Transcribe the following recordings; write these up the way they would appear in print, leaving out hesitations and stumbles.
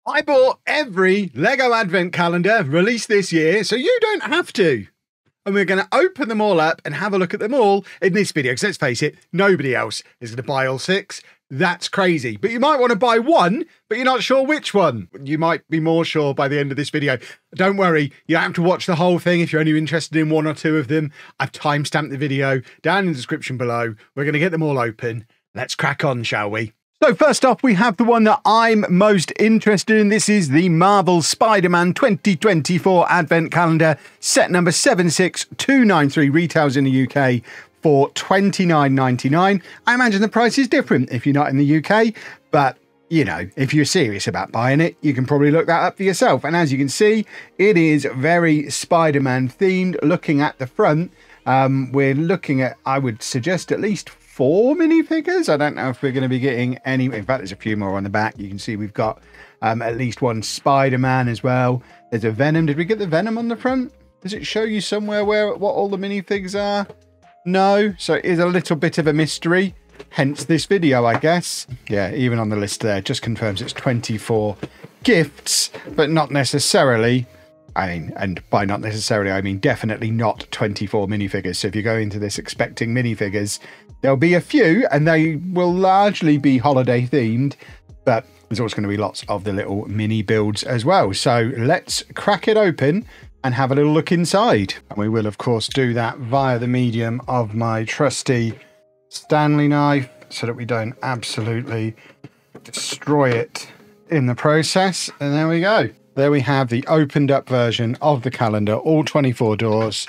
I bought every Lego Advent calendar released this year, so you don't have to. And we're going to open them all up and have a look at them all in this video. Because let's face it, nobody else is going to buy all 6. That's crazy. But you might want to buy one, but you're not sure which one. You might be more sure by the end of this video. Don't worry, you don't have to watch the whole thing if you're only interested in 1 or 2 of them. I've timestamped the video down in the description below. We're going to get them all open. Let's crack on, shall we? So first off, we have the one that I'm most interested in. This is the Marvel Spider-Man 2024 Advent Calendar, set number 76293, retails in the UK for £29.99. I imagine the price is different if you're not in the UK, but you know, if you're serious about buying it, you can probably look that up for yourself. And as you can see, it is very Spider-Man themed. Looking at the front, we're looking at, I would suggest, at least 4 minifigures. I don't know if we're going to be getting any. In fact, there's a few more on the back. You can see we've got at least one Spider-Man as well. There's a Venom. Did we get the Venom on the front? Does it show you somewhere what all the minifigs are? No. So it is a little bit of a mystery. Hence this video, I guess. Yeah, even on the list there, just confirms it's 24 gifts, but not necessarily. I mean, and by not necessarily, I mean definitely not 24 minifigures. So if you go into this expecting minifigures, there'll be a few, and they will largely be holiday themed, but there's also going to be lots of the little mini builds as well. So let's crack it open and have a little look inside. And we will, of course, do that via the medium of my trusty Stanley knife so that we don't absolutely destroy it in the process. And there we go. There we have the opened up version of the calendar, all 24 doors.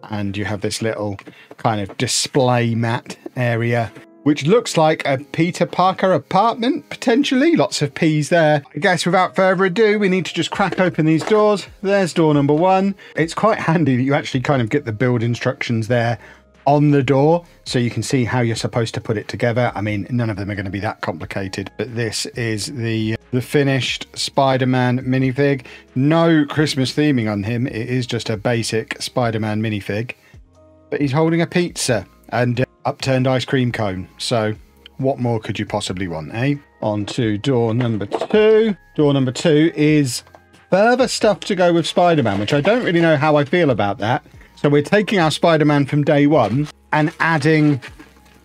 And you have this little kind of display mat area, which looks like a Peter Parker apartment, potentially. Lots of P's there. I guess without further ado, we need to just crack open these doors. There's door number 1. It's quite handy that you actually kind of get the build instructions there on the door, so you can see how you're supposed to put it together. I mean, none of them are going to be that complicated, but this is the finished Spider-Man minifig. No Christmas theming on him. It is just a basic Spider-Man minifig, but he's holding a pizza and upturned ice cream cone. So what more could you possibly want, eh? On to door number 2. Door number 2 is further stuff to go with Spider-Man, which I don't really know how I feel about that. So we're taking our Spider-Man from day 1 and adding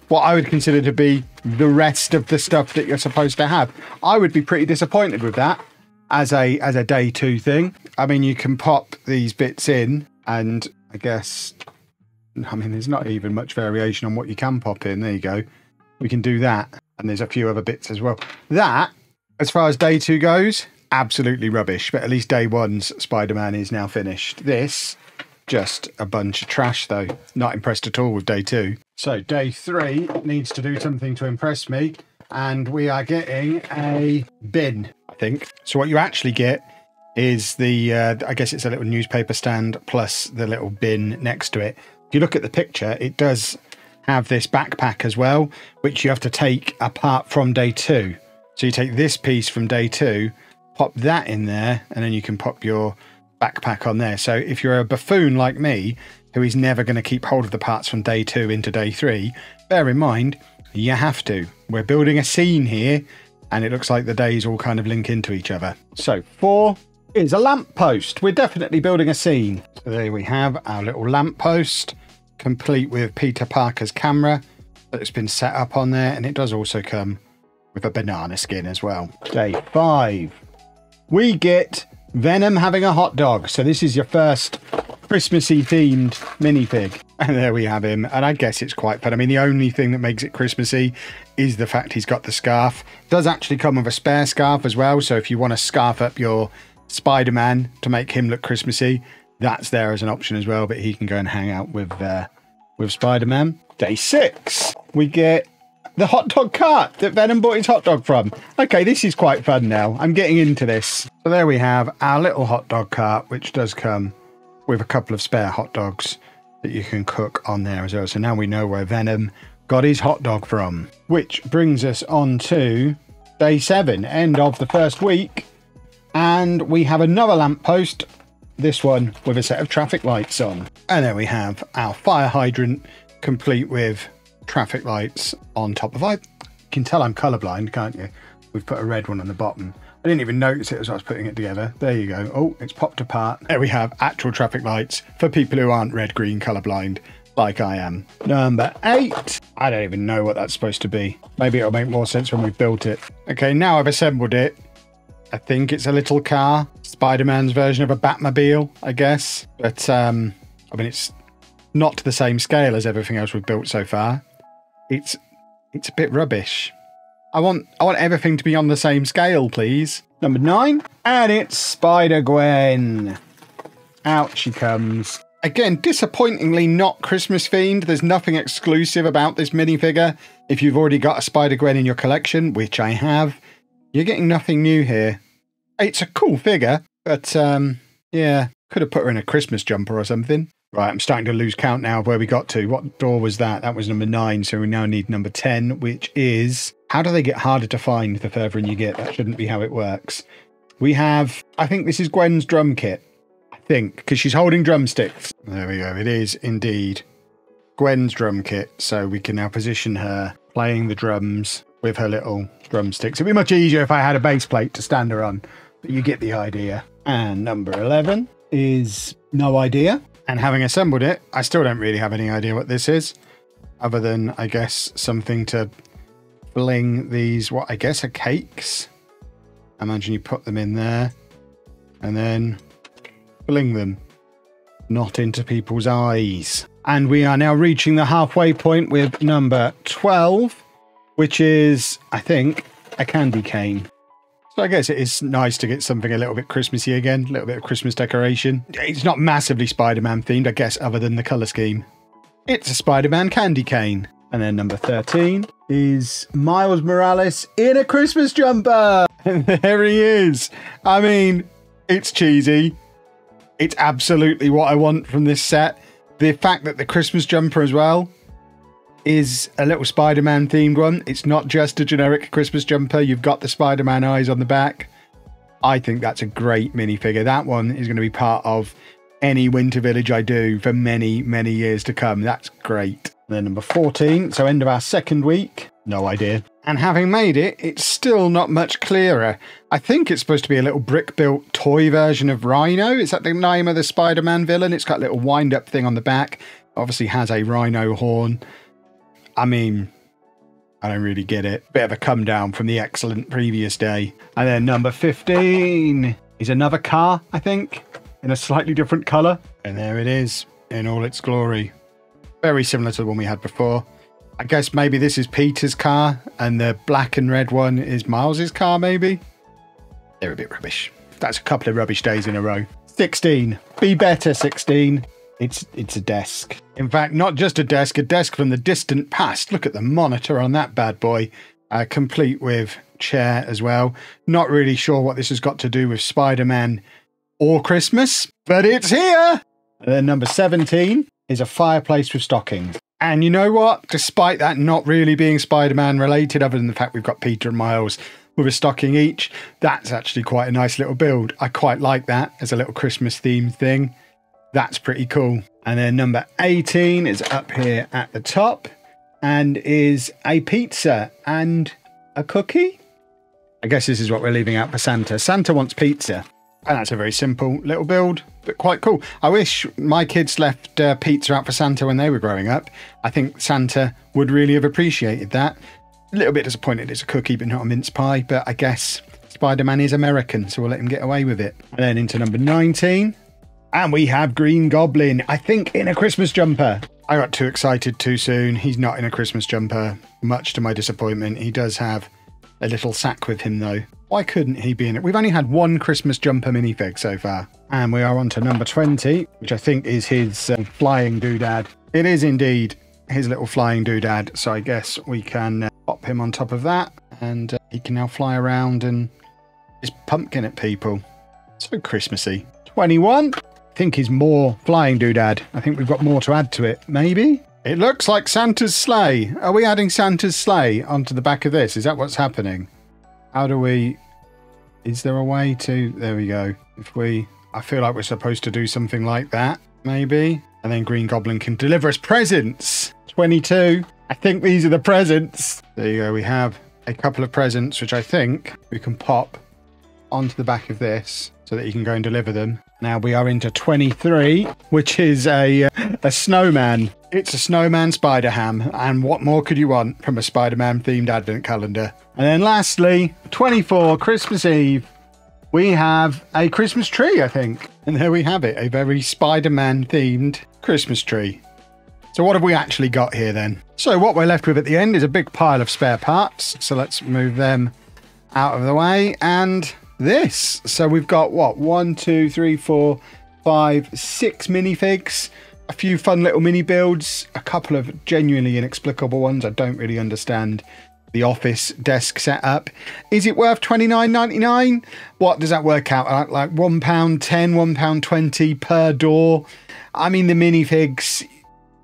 what I would consider to be the rest of the stuff that you're supposed to have. I would be pretty disappointed with that as a day 2 thing. I mean, you can pop these bits in, and I guess, I mean, there's not even much variation on what you can pop in. There you go. We can do that. And there's a few other bits as well. That, as far as day 2 goes, absolutely rubbish. But at least day 1's Spider-Man is now finished. This, just a bunch of trash though. Not impressed at all with day 2. So day 3 needs to do something to impress me, and we are getting a bin, I think. So what you actually get is the, I guess it's a little newspaper stand plus the little bin next to it. If you look at the picture, it does have this backpack as well, which you have to take apart from day 2. So you take this piece from day 2, pop that in there, and then you can pop your backpack on there. So if you're a buffoon like me, who is never going to keep hold of the parts from day 2 into day 3, bear in mind, you have to. We're building a scene here, and it looks like the days all kind of link into each other. So 4 is a lamppost. We're definitely building a scene. So there we have our little lamppost, complete with Peter Parker's camera that's been set up on there, and it does also come with a banana skin as well. Day 5, we get Venom having a hot dog. So this is your first Christmassy themed minifig. And there we have him. And I guess it's quite fun. I mean, the only thing that makes it Christmassy is the fact he's got the scarf. It does actually come with a spare scarf as well. So if you want to scarf up your Spider-Man to make him look Christmassy, that's there as an option as well. But he can go and hang out with Spider-Man. Day 6, we get the hot dog cart that Venom bought his hot dog from. Okay, this is quite fun now. I'm getting into this. So there we have our little hot dog cart, which does come with a couple of spare hot dogs that you can cook on there as well. So now we know where Venom got his hot dog from. Which brings us on to day 7, end of the first week. And we have another lamppost, this one with a set of traffic lights on. And there we have our fire hydrant, complete with traffic lights on top of it. You can tell I'm colorblind, can't you? We've put a red one on the bottom. I didn't even notice it as I was putting it together. There you go. Oh, it's popped apart. There we have actual traffic lights for people who aren't red-green colourblind, like I am. Number 8. I don't even know what that's supposed to be. Maybe it'll make more sense when we've built it. Okay, now I've assembled it. I think it's a little car. Spider-Man's version of a Batmobile, I guess. But, I mean, it's not to the same scale as everything else we've built so far. It's a bit rubbish. I want everything to be on the same scale, please. Number 9. And it's Spider-Gwen. Out she comes. Again, disappointingly not Christmas themed. There's nothing exclusive about this minifigure. If you've already got a Spider-Gwen in your collection, which I have, you're getting nothing new here. It's a cool figure, but yeah, could have put her in a Christmas jumper or something. Right, I'm starting to lose count now of where we got to. What door was that? That was number 9, so we now need number 10, which is... How do they get harder to find the further in you get? That shouldn't be how it works. We have... I think this is Gwen's drum kit. I think, because she's holding drumsticks. There we go. It is indeed Gwen's drum kit, so we can now position her playing the drums with her little drumsticks. It'd be much easier if I had a bass plate to stand her on, but you get the idea. And number 11 is no idea. And having assembled it, I still don't really have any idea what this is, other than, I guess, something to fling these, what I guess are cakes. I imagine you put them in there and then fling them, not into people's eyes. And we are now reaching the halfway point with number 12, which is, I think, a candy cane. So I guess it is nice to get something a little bit Christmassy again, a little bit of Christmas decoration. It's not massively Spider-Man themed, I guess, other than the colour scheme. It's a Spider-Man candy cane. And then number 13 is Miles Morales in a Christmas jumper. And there he is. I mean, it's cheesy. It's absolutely what I want from this set. The fact that the Christmas jumper as well is a little Spider-Man themed one. It's not just a generic Christmas jumper. You've got the Spider-Man eyes on the back. I think that's a great minifigure. That one is going to be part of any Winter Village I do for many, many years to come. That's great. And then number 14, so end of our second week. No idea. And having made it, it's still not much clearer. I think it's supposed to be a little brick-built toy version of Rhino. Is that the name of the Spider-Man villain? It's got a little wind-up thing on the back. Obviously has a rhino horn. I mean, I don't really get it. Bit of a come down from the excellent previous day. And then number 15 is another car, I think, in a slightly different colour. And there it is in all its glory. Very similar to the one we had before. I guess maybe this is Peter's car and the black and red one is Miles's car, maybe. They're a bit rubbish. That's a couple of rubbish days in a row. 16. Be better, 16. It's a desk. In fact, not just a desk from the distant past. Look at the monitor on that bad boy. Complete with chair as well. Not really sure what this has got to do with Spider-Man or Christmas, but it's here. And then number 17 is a fireplace with stockings. And you know what? Despite that not really being Spider-Man related, other than the fact we've got Peter and Miles with a stocking each, that's actually quite a nice little build. I quite like that as a little Christmas themed thing. That's pretty cool. And then number 18 is up here at the top and is a pizza and a cookie. I guess this is what we're leaving out for Santa. Santa wants pizza. And that's a very simple little build, but quite cool. I wish my kids left pizza out for Santa when they were growing up. I think Santa would really have appreciated that. A little bit disappointed it's a cookie, but not a mince pie. But I guess Spider-Man is American, so we'll let him get away with it. And then into number 19. And we have Green Goblin, I think, in a Christmas jumper. I got too excited too soon. He's not in a Christmas jumper, much to my disappointment. He does have a little sack with him, though. Why couldn't he be in it? We've only had one Christmas jumper minifig so far. And we are on to number 20, which I think is his flying doodad. It is indeed his little flying doodad. So I guess we can pop him on top of that. And he can now fly around and just pumpkin at people. So Christmassy. 21. I think is more flying doodad. I think we've got more to add to it. Maybe? It looks like Santa's sleigh. Are we adding Santa's sleigh onto the back of this? Is that what's happening? How do we... Is there a way to... There we go. I feel like we're supposed to do something like that, maybe. And then Green Goblin can deliver us presents. 22. I think these are the presents. There you go. We have a couple of presents, which I think we can pop onto the back of this so that you can go and deliver them. Now we are into 23, which is a snowman. It's a snowman Spider-Ham, and what more could you want from a Spider-Man themed advent calendar? And then lastly, 24, Christmas Eve, we have a Christmas tree, I think. And there we have it, a very Spider-Man themed Christmas tree. So what have we actually got here then? So what we're left with at the end is a big pile of spare parts. So let's move them out of the way. And this. So we've got what? 1, 2, 3, 4, 5, 6 minifigs. A few fun little mini builds. A couple of genuinely inexplicable ones. I don't really understand the office desk setup. Is it worth £29.99? What does that work out? Like £1.10, £1.20 per door? I mean, the minifigs,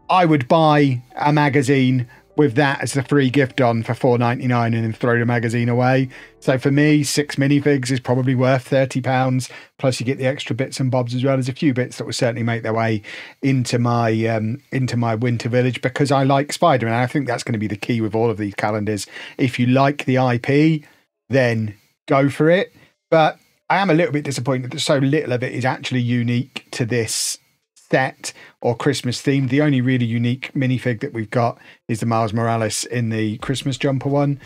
I would buy a magazine with that as the free gift on for £4.99 and then throw the magazine away. So for me, 6 minifigs is probably worth £30. Plus you get the extra bits and bobs as well. There's a few bits that will certainly make their way into my winter village because I like Spider-Man. I think that's going to be the key with all of these calendars. If you like the IP, then go for it. But I am a little bit disappointed that so little of it is actually unique to this set or Christmas themed. The only really unique minifig that we've got is the Miles Morales in the Christmas jumper one.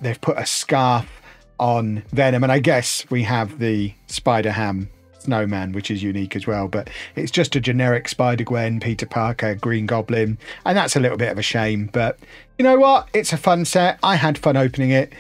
They've put a scarf on Venom, and I guess we have the Spider-Ham snowman, which is unique as well, but it's just a generic Spider-Gwen, Peter Parker, Green Goblin, and that's a little bit of a shame. But you know what? It's a fun set. I had fun opening it.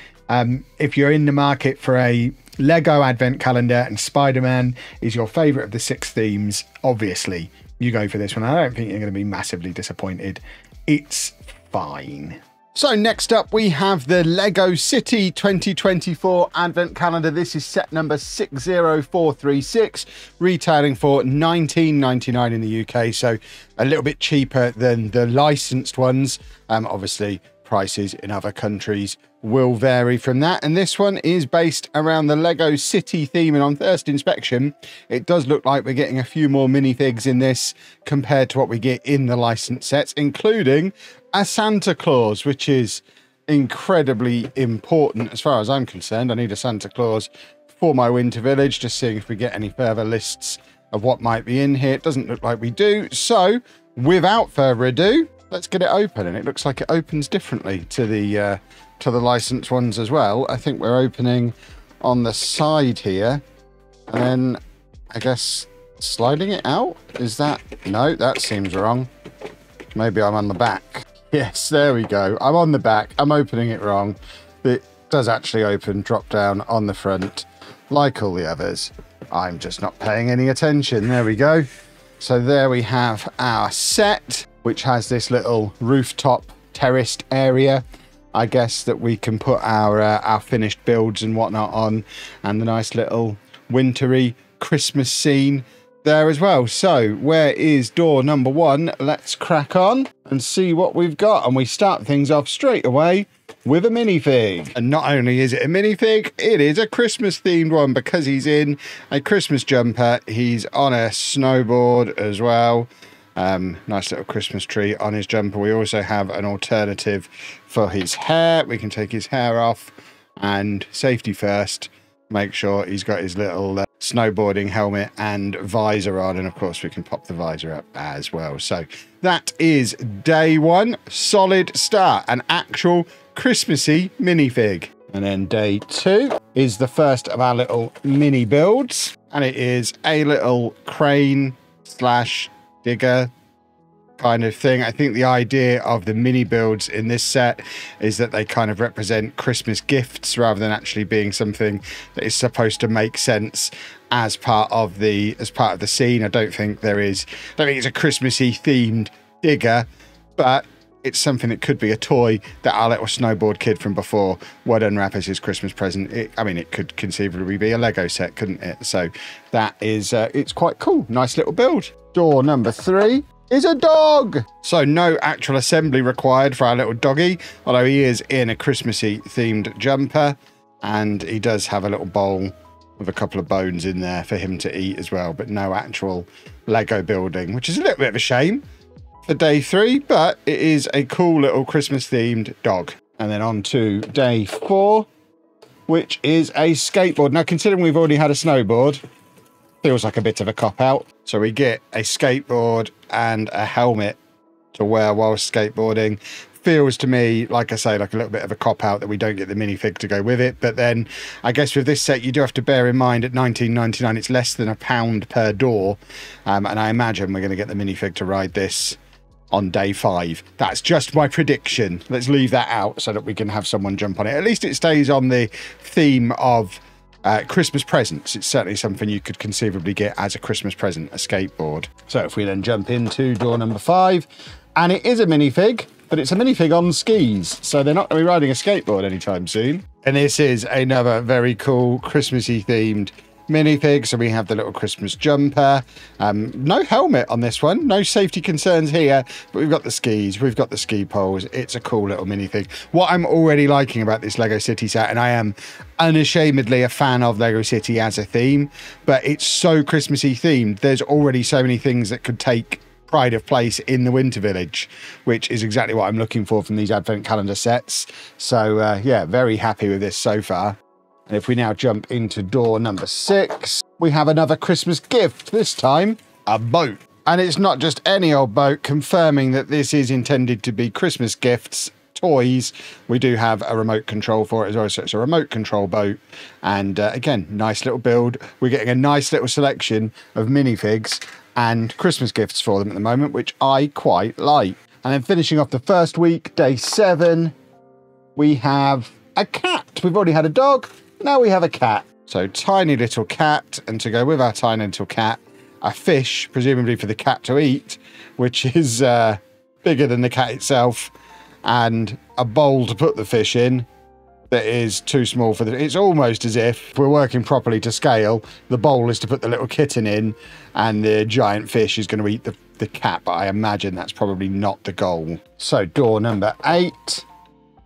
If you're in the market for a Lego advent calendar and Spider-Man is your favourite of the 6 themes, obviously you go for this one. I don't think you're going to be massively disappointed. It's fine. So next up we have the Lego City 2024 advent calendar. This is set number 60436, retailing for £19.99 in the UK, so a little bit cheaper than the licensed ones. Obviously prices in other countries will vary from that, and this one is based around the Lego City theme, and on first inspection it does look like we're getting a few more minifigs in this compared to what we get in the licensed sets, including a Santa Claus, which is incredibly important as far as I'm concerned. I need a Santa Claus for my winter village. Just seeing if we get any further lists of what might be in here. It doesn't look like we do, so without further ado, let's get it open. And it looks like it opens differently to the licensed ones as well. I think we're opening on the side here, and then I guess sliding it out. Is that? No, that seems wrong. Maybe I'm on the back. Yes, there we go. I'm on the back. I'm opening it wrong. It does actually open, drop down on the front like all the others. I'm just not paying any attention. There we go. So there we have our set, which has this little rooftop terraced area, I guess, that we can put our finished builds and whatnot on, and the nice little wintry Christmas scene there as well. So where is door number 1? Let's crack on and see what we've got. And we start things off straight away with a minifig. And not only is it a minifig, it is a Christmas themed one because he's in a Christmas jumper. He's on a snowboard as well. Nice little Christmas tree on his jumper. We also have an alternative for his hair. We can take his hair off, and safety first, make sure he's got his little snowboarding helmet and visor on, and of course we can pop the visor up as well. So that is day 1. Solid start, an actual Christmassy minifig. And then day 2 is the first of our little mini builds, and it is a little crane slash digger kind of thing. I think the idea of the mini builds in this set is that they kind of represent Christmas gifts rather than actually being something that is supposed to make sense as part of the scene. I don't think it's a Christmassy themed digger, but it's something that could be a toy that our little snowboard kid from before would unwrap as his Christmas present. It could conceivably be a Lego set, couldn't it? So that is, it's quite cool. Nice little build. Door number 3 is a dog. So no actual assembly required for our little doggy, although he is in a Christmassy themed jumper, and he does have a little bowl with a couple of bones in there for him to eat as well, but no actual Lego building, which is a little bit of a shame for day 3, but it is a cool little Christmas themed dog. And then on to day 4, which is a skateboard. Now, considering we've already had a snowboard, feels like a bit of a cop-out. So we get a skateboard and a helmet to wear while skateboarding. Feels to me, like I say, like a little bit of a cop-out that we don't get the minifig to go with it. But then I guess with this set, you do have to bear in mind at £19.99, it's less than £1 per door. And I imagine we're going to get the minifig to ride this on day 5. That's just my prediction. Let's leave that out so that we can have someone jump on it. At least it stays on the theme of Christmas presents. It's certainly something you could conceivably get as a Christmas present, a skateboard. So if we then jump into door number 5, and it is a minifig, but it's a minifig on skis, so they're not going to be riding a skateboard anytime soon. And this is another very cool Christmassy themed minifig. So we have the little Christmas jumper, no helmet on this one, no safety concerns here, but we've got the skis, we've got the ski poles. It's a cool little minifig. What I'm already liking about this Lego City set, and I am unashamedly a fan of Lego City as a theme, but it's so Christmassy themed, there's already so many things that could take pride of place in the Winter Village, which is exactly what I'm looking for from these advent calendar sets. So yeah, very happy with this so far. And if we now jump into door number 6, we have another Christmas gift, this time a boat. And it's not just any old boat, confirming that this is intended to be Christmas gifts, toys. We do have a remote control for it as well, so it's a remote control boat. And again, nice little build. We're getting a nice little selection of minifigs and Christmas gifts for them at the moment, which I quite like. And then finishing off the first week, day 7, we have a cat. We've already had a dog, now we have a cat. So tiny little cat, and to go with our tiny little cat, a fish, presumably for the cat to eat, which is bigger than the cat itself, and a bowl to put the fish in that is too small for the... It's almost as if we're working properly to scale. The bowl is to put the little kitten in, and the giant fish is going to eat the cat, but I imagine that's probably not the goal. So door number 8,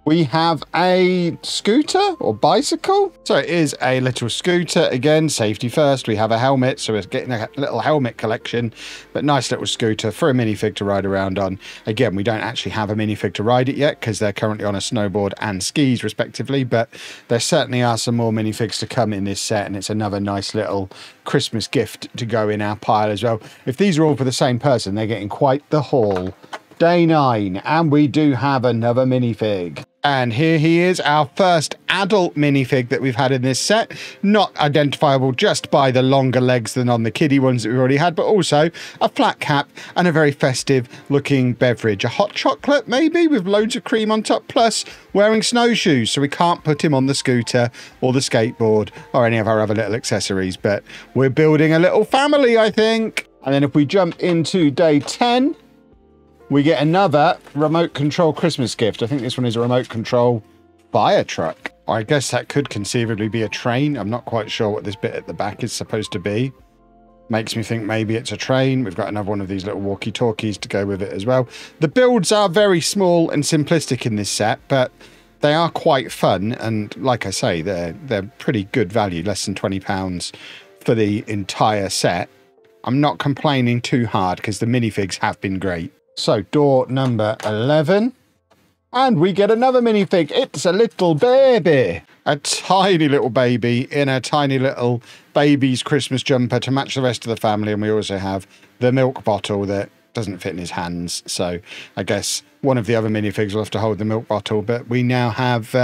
we have a scooter or bicycle. So it is a little scooter. Again, safety first. We have a helmet, so we're getting a little helmet collection, but nice little scooter for a minifig to ride around on. Again, we don't actually have a minifig to ride it yet because they're currently on a snowboard and skis respectively, but there certainly are some more minifigs to come in this set, and it's another nice little Christmas gift to go in our pile as well. If these are all for the same person, they're getting quite the haul. Day 9, and we do have another minifig. And here he is, our first adult minifig that we've had in this set. Not identifiable just by the longer legs than on the kiddie ones that we've already had, but also a flat cap and a very festive looking beverage. A hot chocolate maybe with loads of cream on top, plus wearing snowshoes, so we can't put him on the scooter or the skateboard or any of our other little accessories, but we're building a little family, I think. And then if we jump into day 10, we get another remote control Christmas gift. I think this one is a remote control fire truck. I guess that could conceivably be a train. I'm not quite sure what this bit at the back is supposed to be. Makes me think maybe it's a train. We've got another one of these little walkie-talkies to go with it as well. The builds are very small and simplistic in this set, but they are quite fun. And like I say, they're pretty good value, less than £20 for the entire set. I'm not complaining too hard because the minifigs have been great. So door number 11, and we get another minifig. It's a little baby, a tiny little baby in a tiny little baby's Christmas jumper to match the rest of the family. And we also have the milk bottle that doesn't fit in his hands. So I guess one of the other minifigs will have to hold the milk bottle. But we now have,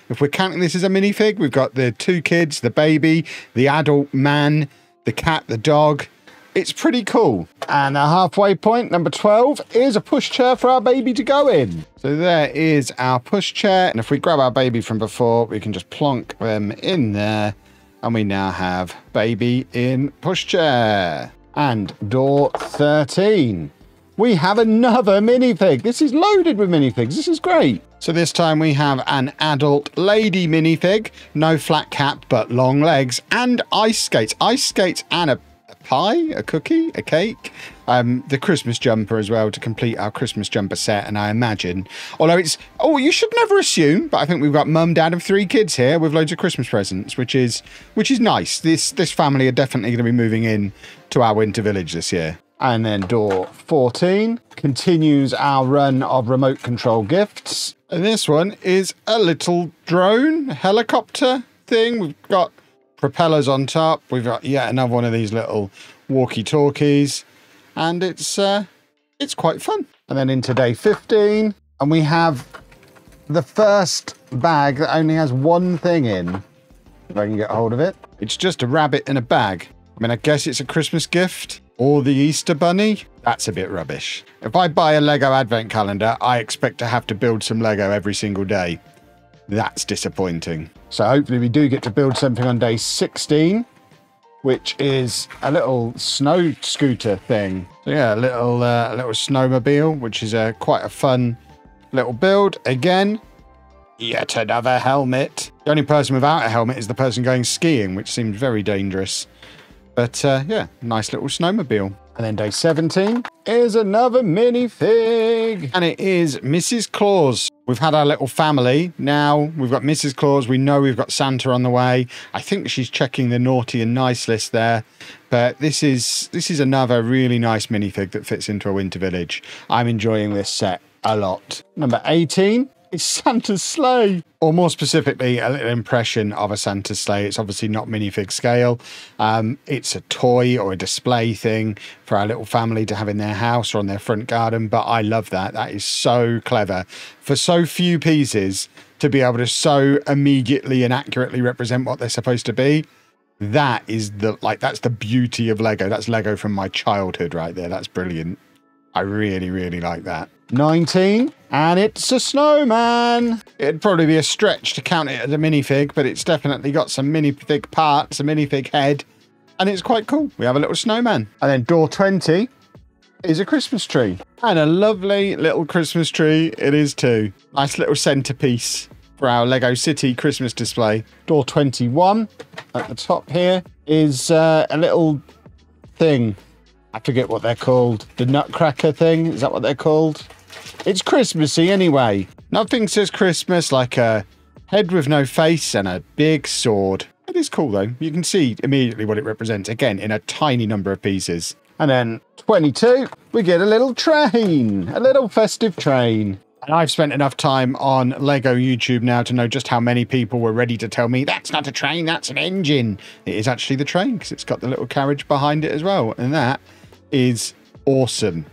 if we're counting this as a minifig, we've got the 2 kids, the baby, the adult man, the cat, the dog. It's pretty cool. And our halfway point, number 12, is a pushchair for our baby to go in. So there is our pushchair. And if we grab our baby from before, we can just plonk them in there. And we now have baby in pushchair. And door 13. We have another minifig. This is loaded with minifigs. This is great. So this time we have an adult lady minifig. No flat cap, but long legs. And ice skates. Ice skates and a pie, a cookie, a cake, the Christmas jumper as well to complete our Christmas jumper set. And I imagine, although it's, oh, you should never assume, but I think we've got mum, dad and 3 kids here with loads of Christmas presents, which is nice. This family are definitely going to be moving in to our Winter Village this year. And then door 14 continues our run of remote control gifts. And this one is a little drone helicopter thing. We've got propellers on top. We've got yet another one of these little walkie-talkies, and it's quite fun. And then into day 15, and we have the first bag that only has one thing in, if I can get hold of it. It's just a rabbit in a bag. I mean, I guess it's a Christmas gift, or the Easter bunny. That's a bit rubbish. If I buy a Lego advent calendar, I expect to have to build some Lego every single day. That's disappointing. So hopefully we do get to build something on day 16, which is a little snow scooter thing. So yeah, a little snowmobile, which is quite a fun little build. Again, yet another helmet. The only person without a helmet is the person going skiing, which seems very dangerous. But yeah, nice little snowmobile. And then day 17 is another minifig. And it is Mrs. Claus. We've had our little family. Now we've got Mrs. Claus. We know we've got Santa on the way. I think she's checking the naughty and nice list there. But this is another really nice minifig that fits into a winter village. I'm enjoying this set a lot. Number 18 is Santa's sleigh. Or more specifically, a little impression of a Santa's sleigh. It's obviously not minifig scale. It's a toy or a display thing for our little family to have in their house or on their front garden. But I love that. That is so clever. For so few pieces to be able to so immediately and accurately represent what they're supposed to be. That is that's the beauty of Lego. That's Lego from my childhood right there. That's brilliant. I really, really like that. 19, and it's a snowman. It'd probably be a stretch to count it as a minifig, but it's definitely got some minifig parts, a minifig head, and it's quite cool. We have a little snowman. And then door 20 is a Christmas tree. And a lovely little Christmas tree it is too. Nice little centerpiece for our Lego City Christmas display. Door 21 at the top here is a little thing. I forget what they're called. The Nutcracker thing, is that what they're called? It's Christmassy anyway. Nothing says Christmas like a head with no face and a big sword. It is cool though. You can see immediately what it represents, again, in a tiny number of pieces. And then 22, we get a little train, a little festive train. And I've spent enough time on Lego YouTube now to know just how many people were ready to tell me, that's not a train, that's an engine. It is actually the train because it's got the little carriage behind it as well. And that is awesome.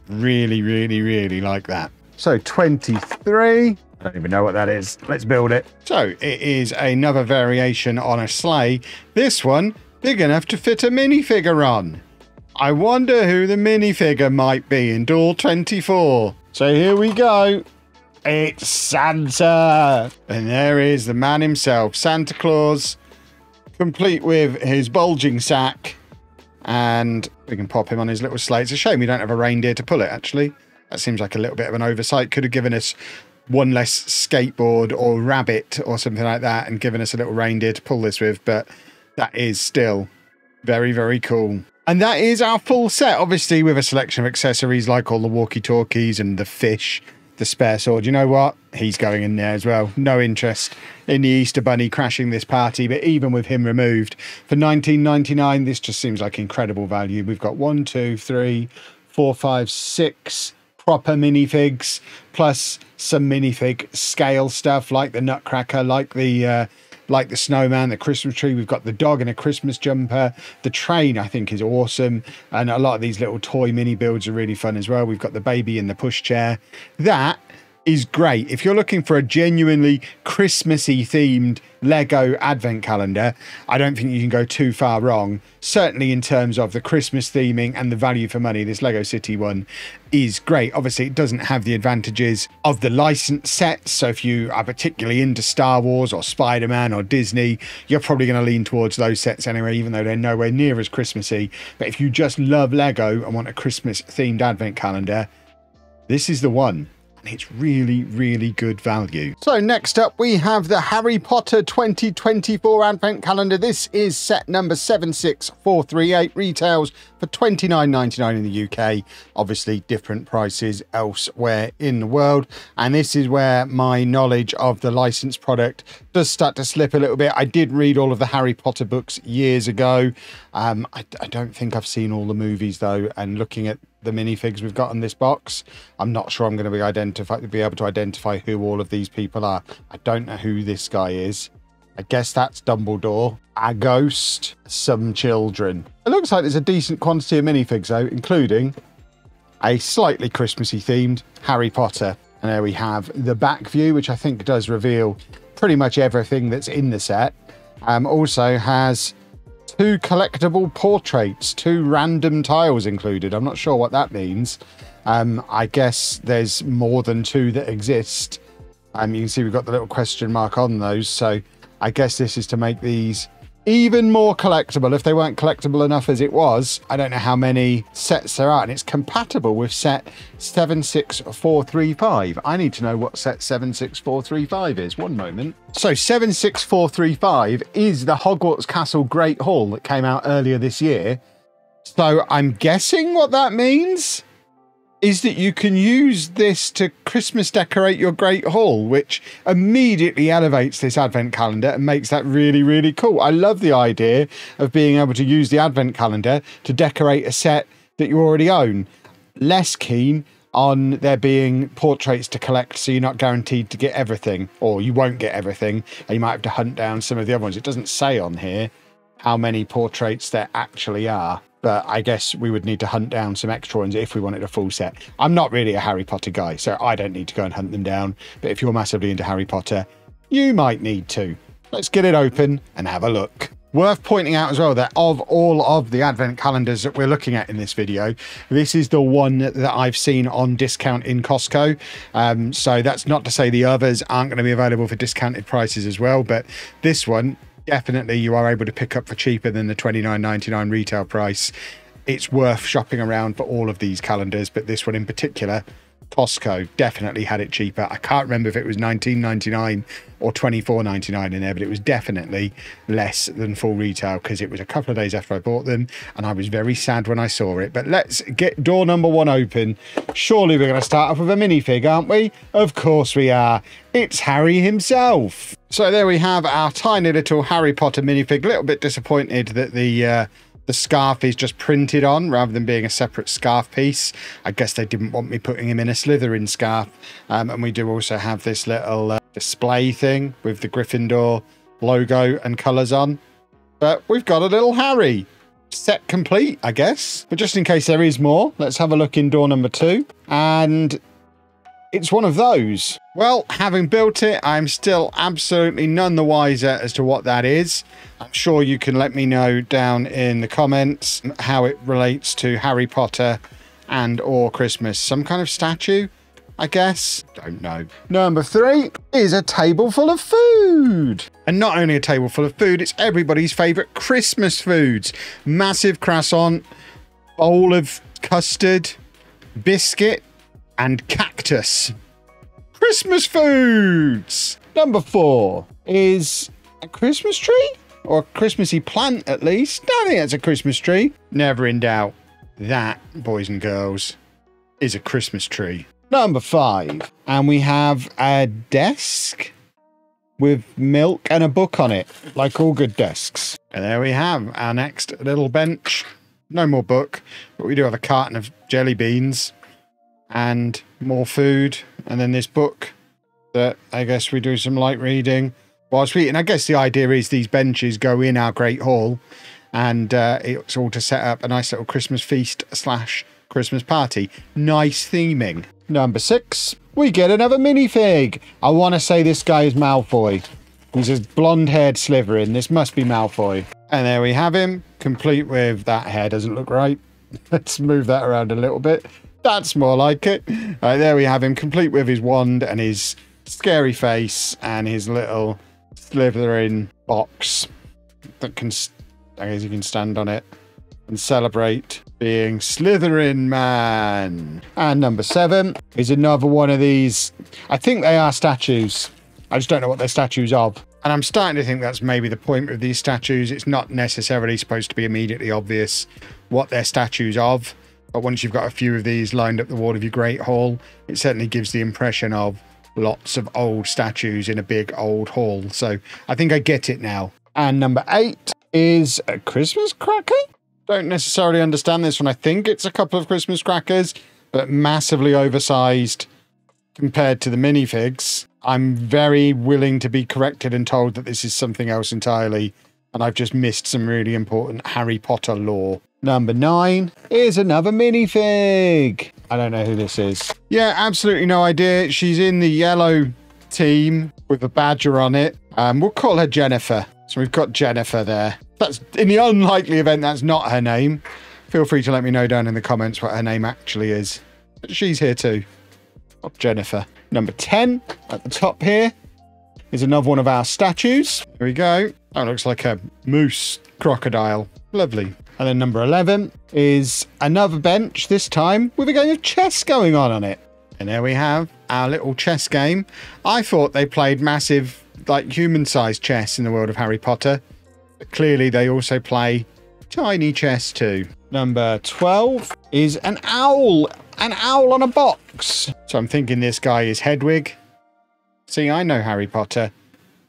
Really, really, really like that. So 23, I don't even know what that is. Let's build it. So it is another variation on a sleigh. This one, big enough to fit a minifigure on. I wonder who the minifigure might be in door 24. So here we go. It's Santa. And there is the man himself, Santa Claus, complete with his bulging sack. And we can pop him on his little sleigh. It's a shame we don't have a reindeer to pull it, actually. That seems like a little bit of an oversight. Could have given us one less skateboard or rabbit or something like that and given us a little reindeer to pull this with. But that is still very, very cool. And that is our full set, obviously, with a selection of accessories like all the walkie-talkies and the fish, the spare sword. You know what? He's going in there as well. No interest in the Easter Bunny crashing this party, but even with him removed, for $19.99, this just seems like incredible value. We've got 1, 2, 3, 4, 5, 6 proper minifigs, plus some minifig scale stuff like the Nutcracker, like the snowman, the Christmas tree. We've got the dog in a Christmas jumper. The train, I think, is awesome. And a lot of these little toy mini builds are really fun as well. We've got the baby in the pushchair. That is great. If you're looking for a genuinely Christmassy themed Lego advent calendar, I don't think you can go too far wrong. Certainly in terms of the Christmas theming and the value for money, this Lego City one is great. Obviously, it doesn't have the advantages of the licensed sets. So if you are particularly into Star Wars or Spider-Man or Disney, you're probably going to lean towards those sets anyway, even though they're nowhere near as Christmassy. But if you just love Lego and want a Christmas themed advent calendar, this is the one. And it's really, really good value. So next up, we have the Harry Potter 2024 Advent Calendar. This is set number 76438, retails for $29.99 in the UK. Obviously, different prices elsewhere in the world. And this is where my knowledge of the licensed product does start to slip a little bit. I did read all of the Harry Potter books years ago. I don't think I've seen all the movies, though. And looking at the minifigs we've got on this box, I'm not sure I'm going to be able to identify who all of these people are. I don't know who this guy is. I guess that's Dumbledore. A ghost. Some children. It looks like there's a decent quantity of minifigs though, including a slightly Christmassy themed Harry Potter. And there we have the back view, which I think does reveal pretty much everything that's in the set. Also has 2 collectible portraits, 2 random tiles included. I'm not sure what that means. I guess there's more than 2 that exist. You can see we've got the little question mark on those. So I guess this is to make these even more collectible. If they weren't collectible enough as it was, I don't know how many sets there are. And it's compatible with set 76435. I need to know what set 76435 is. One moment. So 76435 is the Hogwarts Castle Great Hall that came out earlier this year. So I'm guessing what that means is that you can use this to Christmas decorate your Great Hall, which immediately elevates this advent calendar and makes that really, really cool. I love the idea of being able to use the advent calendar to decorate a set that you already own. Less keen on there being portraits to collect, so you're not guaranteed to get everything, or you won't get everything, and you might have to hunt down some of the other ones. It doesn't say on here how many portraits there actually are. But I guess we would need to hunt down some extra ones if we wanted a full set. I'm not really a Harry Potter guy, so I don't need to go and hunt them down. But if you're massively into Harry Potter, you might need to. Let's get it open and have a look. Worth pointing out as well that of all of the advent calendars that we're looking at in this video, this is the one that I've seen on discount in Costco. So that's not to say the others aren't going to be available for discounted prices as well, but this one, definitely you are able to pick up for cheaper than the $29.99 retail price. It's worth shopping around for all of these calendars, but this one in particular, Costco definitely had it cheaper. I can't remember if it was $19.99 or $24.99 in there, but it was definitely less than full retail because it was a couple of days after I bought them and I was very sad when I saw it. But let's get door number 1 open. Surely we're going to start off with a minifig, aren't we? Of course we are. It's Harry himself. So there we have our tiny little Harry Potter minifig. A little bit disappointed that the scarf is just printed on rather than being a separate scarf piece. I guess they didn't want me putting him in a Slytherin scarf. And we do also have this little display thing with the Gryffindor logo and colours on. But we've got a little Harry. Set complete, I guess. But just in case there is more, let's have a look in door number 2. And it's one of those. Well, having built it, I'm still absolutely none the wiser as to what that is. I'm sure you can let me know down in the comments how it relates to Harry Potter and or Christmas. Some kind of statue, I guess. Don't know. Number 3 is a table full of food. And not only a table full of food, it's everybody's favourite Christmas foods. Massive croissant, bowl of custard, biscuit, and cactus. Christmas foods. Number 4 is a Christmas tree, or a Christmassy plant at least. I think that's a Christmas tree. Never in doubt. That, boys and girls, is a Christmas tree. Number 5, and we have a desk with milk and a book on it, like all good desks. And there we have our next little bench. No more book, but we do have a carton of jelly beans and more food, and then this book that I guess we do some light reading whilst we eat. And I guess the idea is these benches go in our Great Hall, and it's all to set up a nice little Christmas feast / Christmas party. Nice theming. Number 6, we get another minifig. I want to say this guy is Malfoy. He's a blonde-haired Slytherin. This must be Malfoy. And there we have him, complete with that hair. Doesn't look right. Let's move that around a little bit. That's more like it. There we have him, complete with his wand and his scary face and his little Slytherin box that can, I guess you can stand on it and celebrate being Slytherin man. And number 7 is another one of these. I think they are statues. I just don't know what they're statues of. And I'm starting to think that's maybe the point with these statues. It's not necessarily supposed to be immediately obvious what they're statues of. But once you've got a few of these lined up the wall of your Great Hall, it certainly gives the impression of lots of old statues in a big old hall. So I think I get it now. And number 8 is a Christmas cracker. Don't necessarily understand this one. I think it's a couple of Christmas crackers, but massively oversized compared to the minifigs. I'm very willing to be corrected and told that this is something else entirely, and I've just missed some really important Harry Potter lore. Number 9 is another minifig. I don't know who this is. Yeah, absolutely no idea. She's in the yellow team with a badger on it. We'll call her Jennifer. So we've got Jennifer there. That's in the unlikely event that's not her name. Feel free to let me know down in the comments what her name actually is. But she's here too. Not Jennifer. Number 10 at the top here is another one of our statues. Here we go. That looks like a moose crocodile. Lovely. And then number 11 is another bench, this time with a game of chess going on it. And there we have our little chess game. I thought they played massive, like human-sized chess in the world of Harry Potter. But clearly they also play tiny chess too. Number 12 is an owl. An owl on a box. So I'm thinking this guy is Hedwig. See, I know Harry Potter.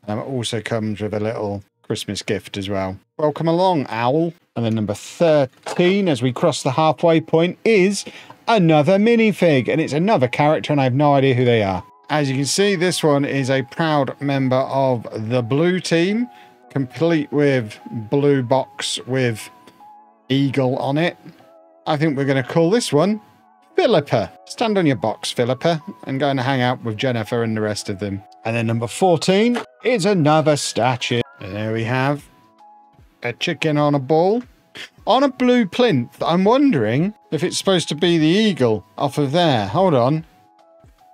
It also comes with a little Christmas gift as well. Welcome along, owl. And then number 13, as we cross the halfway point, is another minifig. And it's another character, and I have no idea who they are. As you can see, this one is a proud member of the blue team, complete with blue box with eagle on it. I think we're going to call this one Philippa. Stand on your box, Philippa, and go and hang out with Jennifer and the rest of them. And then number 14 is another statue. And there we have a chicken on a ball on a blue plinth. I'm wondering if it's supposed to be the eagle off of there. Hold on.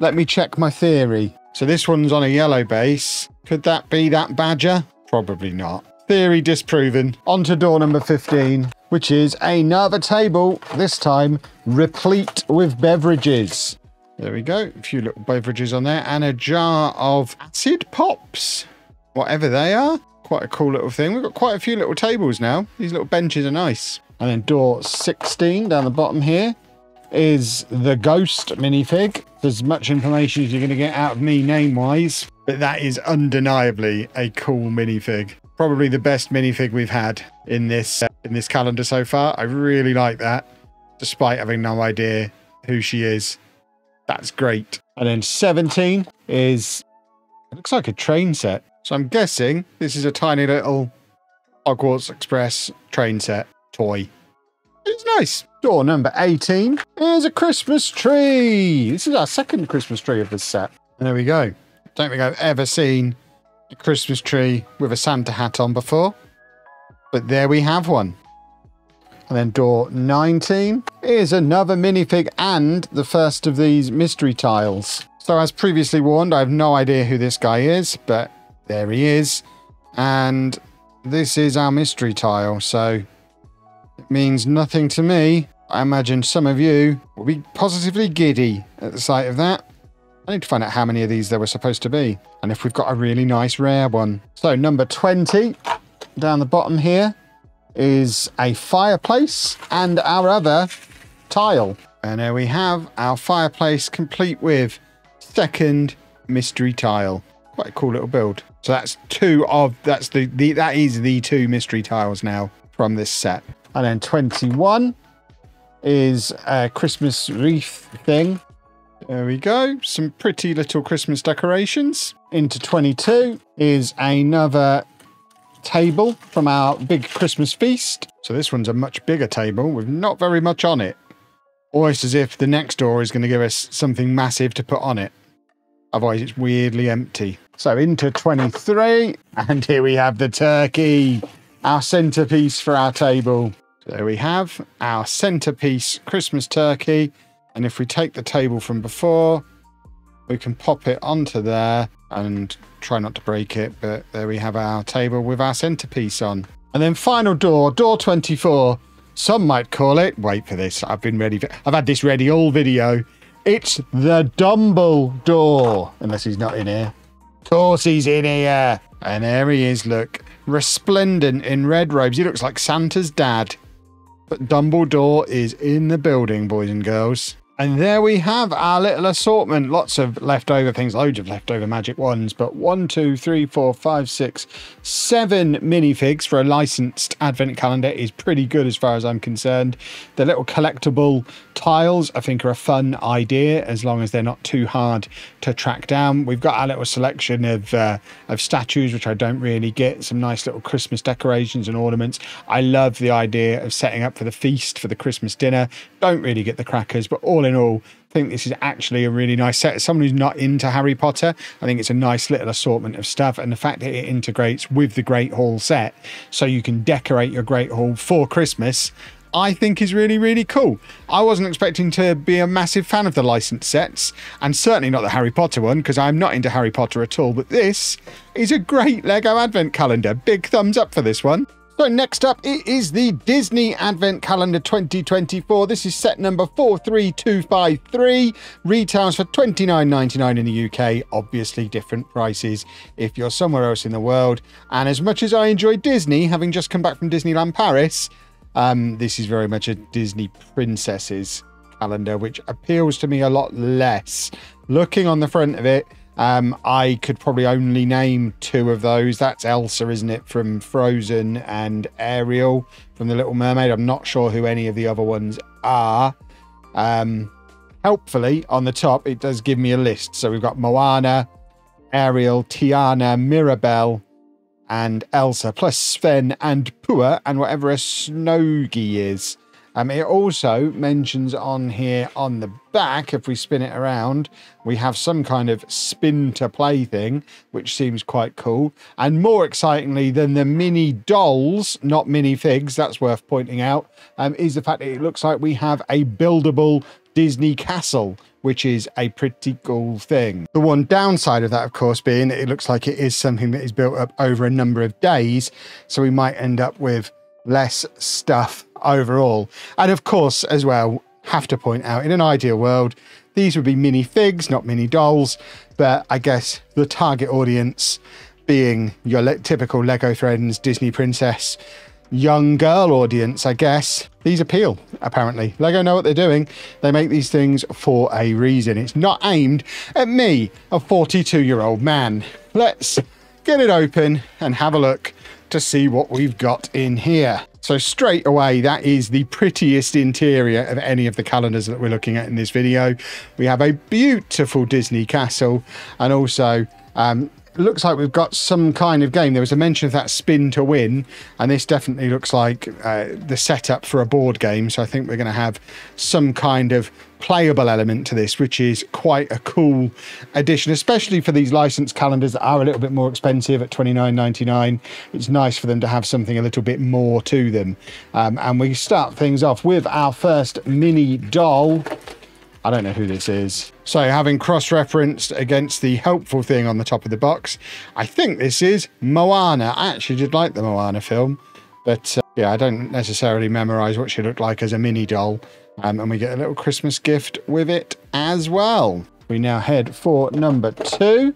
Let me check my theory. So this one's on a yellow base. Could that be that badger? Probably not. Theory disproven. On to door number 15, which is another table, this time replete with beverages. There we go. A few little beverages on there and a jar of acid pops. Whatever they are. Quite a cool little thing. We've got quite a few little tables now. These little benches are nice. And then door 16 down the bottom here is the ghost minifig. There's much information as you're going to get out of me name-wise, but that is undeniably a cool minifig. Probably the best minifig we've had in this calendar so far. I really like that, despite having no idea who she is. That's great. And then 17 is, it looks like a train set. So I'm guessing this is a tiny little Hogwarts Express train set toy. It's nice. Door number 18 is a Christmas tree. This is our second Christmas tree of this set. There we go. Don't think I've ever seen a Christmas tree with a Santa hat on before. But there we have one. And then door 19 is another minifig and the first of these mystery tiles. So as previously warned, I have no idea who this guy is, but there he is. And this is our mystery tile, so it means nothing to me. I imagine some of you will be positively giddy at the sight of that. I need to find out how many of these there were supposed to be, and if we've got a really nice rare one. So number 20, down the bottom here, is a fireplace and our other tile. And there we have our fireplace complete with second mystery tile. Quite a cool little build. So that's that is the two mystery tiles now from this set. And then 21 is a Christmas wreath thing. There we go. Some pretty little Christmas decorations. Into 22 is another table from our big Christmas feast. So this one's a much bigger table with not very much on it. Almost as if the next door is going to give us something massive to put on it. Otherwise it's weirdly empty. So into 23, and here we have the turkey, our centerpiece for our table. So there we have our centerpiece Christmas turkey. And if we take the table from before, we can pop it onto there and try not to break it. But there we have our table with our centerpiece on. And then final door, door 24. Some might call it, wait for this, I've had this ready all video. It's the Dumbledore, unless he's not in here. Of course he's in here. And there he is, look. Resplendent in red robes. He looks like Santa's dad. But Dumbledore is in the building, boys and girls. And there we have our little assortment. Lots of leftover things, loads of leftover magic wands, but 1, 2, 3, 4, 5, 6, 7 minifigs for a licensed advent calendar is pretty good as far as I'm concerned. The little collectible tiles I think are a fun idea as long as they're not too hard to track down. We've got our little selection of statues, which I don't really get. Some nice little Christmas decorations and ornaments. I love the idea of setting up for the feast, for the Christmas dinner. Don't really get the crackers, but all in all, I think this is actually a really nice set. As someone who's not into Harry Potter, I think it's a nice little assortment of stuff, and the fact that it integrates with the Great Hall set so you can decorate your Great Hall for Christmas, I think is really, really cool. I wasn't expecting to be a massive fan of the licensed sets, and certainly not the Harry Potter one, because I'm not into Harry Potter at all, but this is a great Lego Advent Calendar. Big thumbs up for this one. So next up, it is the Disney Advent Calendar 2024. This is set number 43253. Retails for $29.99 in the UK. Obviously different prices if you're somewhere else in the world. And as much as I enjoy Disney, having just come back from Disneyland Paris, this is very much a Disney Princesses calendar, which appeals to me a lot less. Looking on the front of it, I could probably only name 2 of those. That's Elsa, isn't it, from Frozen, and Ariel from The Little Mermaid. I'm not sure who any of the other ones are. Helpfully, on the top, it does give me a list. So we've got Moana, Ariel, Tiana, Mirabelle, and Elsa, plus Sven and Pua, and whatever a Snowy is. It also mentions on here on the back, if we spin it around, we have some kind of spin to play thing, which seems quite cool. And more excitingly than the mini dolls, not minifigs, that's worth pointing out, is the fact that it looks like we have a buildable Disney castle, which is a pretty cool thing. The one downside of that, of course, being that it looks like it is something that is built up over a number of days, so we might end up with less stuff overall. And of course, as well, have to point out, in an ideal world, these would be minifigs, not mini dolls, but I guess the target audience being your typical Lego Friends Disney Princess young girl audience, I guess. These appeal, apparently. Lego know what they're doing. They make these things for a reason. It's not aimed at me, a 42-year-old man. Let's get it open and have a look to see what we've got in here. So straight away, that is the prettiest interior of any of the calendars that we're looking at in this video. We have a beautiful Disney castle, and also looks like we've got some kind of game. There was a mention of that spin to win, and this definitely looks like the setup for a board game. So I think we're going to have some kind of playable element to this, which is quite a cool addition, especially for these licensed calendars that are a little bit more expensive at $29.99. It's nice for them to have something a little bit more to them. And we start things off with our first mini doll. I don't know who this is. So having cross-referenced against the helpful thing on the top of the box, I think this is Moana. I actually did like the Moana film, but yeah, I don't necessarily memorize what she looked like as a mini doll. And we get a little Christmas gift with it as well. We now head for number 2,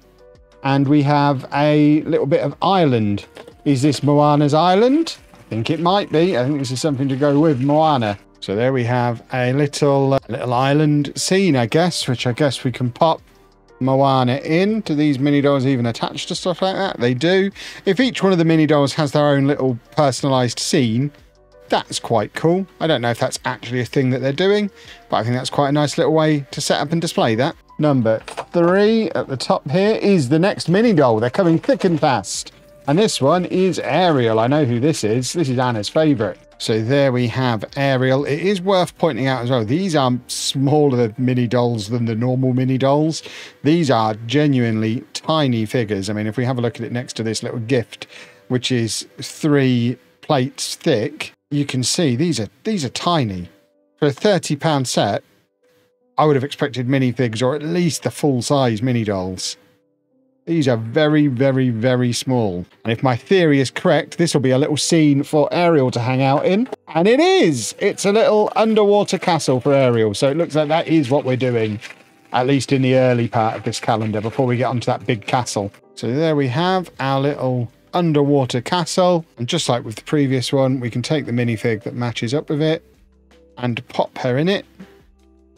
and we have a little bit of island. Is this Moana's island? I think it might be. I think this is something to go with Moana. So there we have a little island scene, I guess, which I guess we can pop Moana in. Do these mini dolls even attach to stuff like that? They do. If each one of the mini dolls has their own little personalized scene, that's quite cool. I don't know if that's actually a thing that they're doing, but I think that's quite a nice little way to set up and display that. Number 3 at the top here is the next mini doll. They're coming thick and fast. And this one is Ariel. I know who this is. This is Anna's favourite. So there we have Ariel. It is worth pointing out as well, these are smaller mini dolls than the normal mini dolls. These are genuinely tiny figures. I mean, if we have a look at it next to this little gift, which is 3 plates thick, you can see these are tiny. For a £30 set, I would have expected minifigs or at least the full-size mini dolls. These are very, very, very small. And if my theory is correct, this will be a little scene for Ariel to hang out in. And it is! It's a little underwater castle for Ariel. So it looks like that is what we're doing, at least in the early part of this calendar, before we get onto that big castle. So there we have our little underwater castle. And just like with the previous one, we can take the minifig that matches up with it and pop her in it.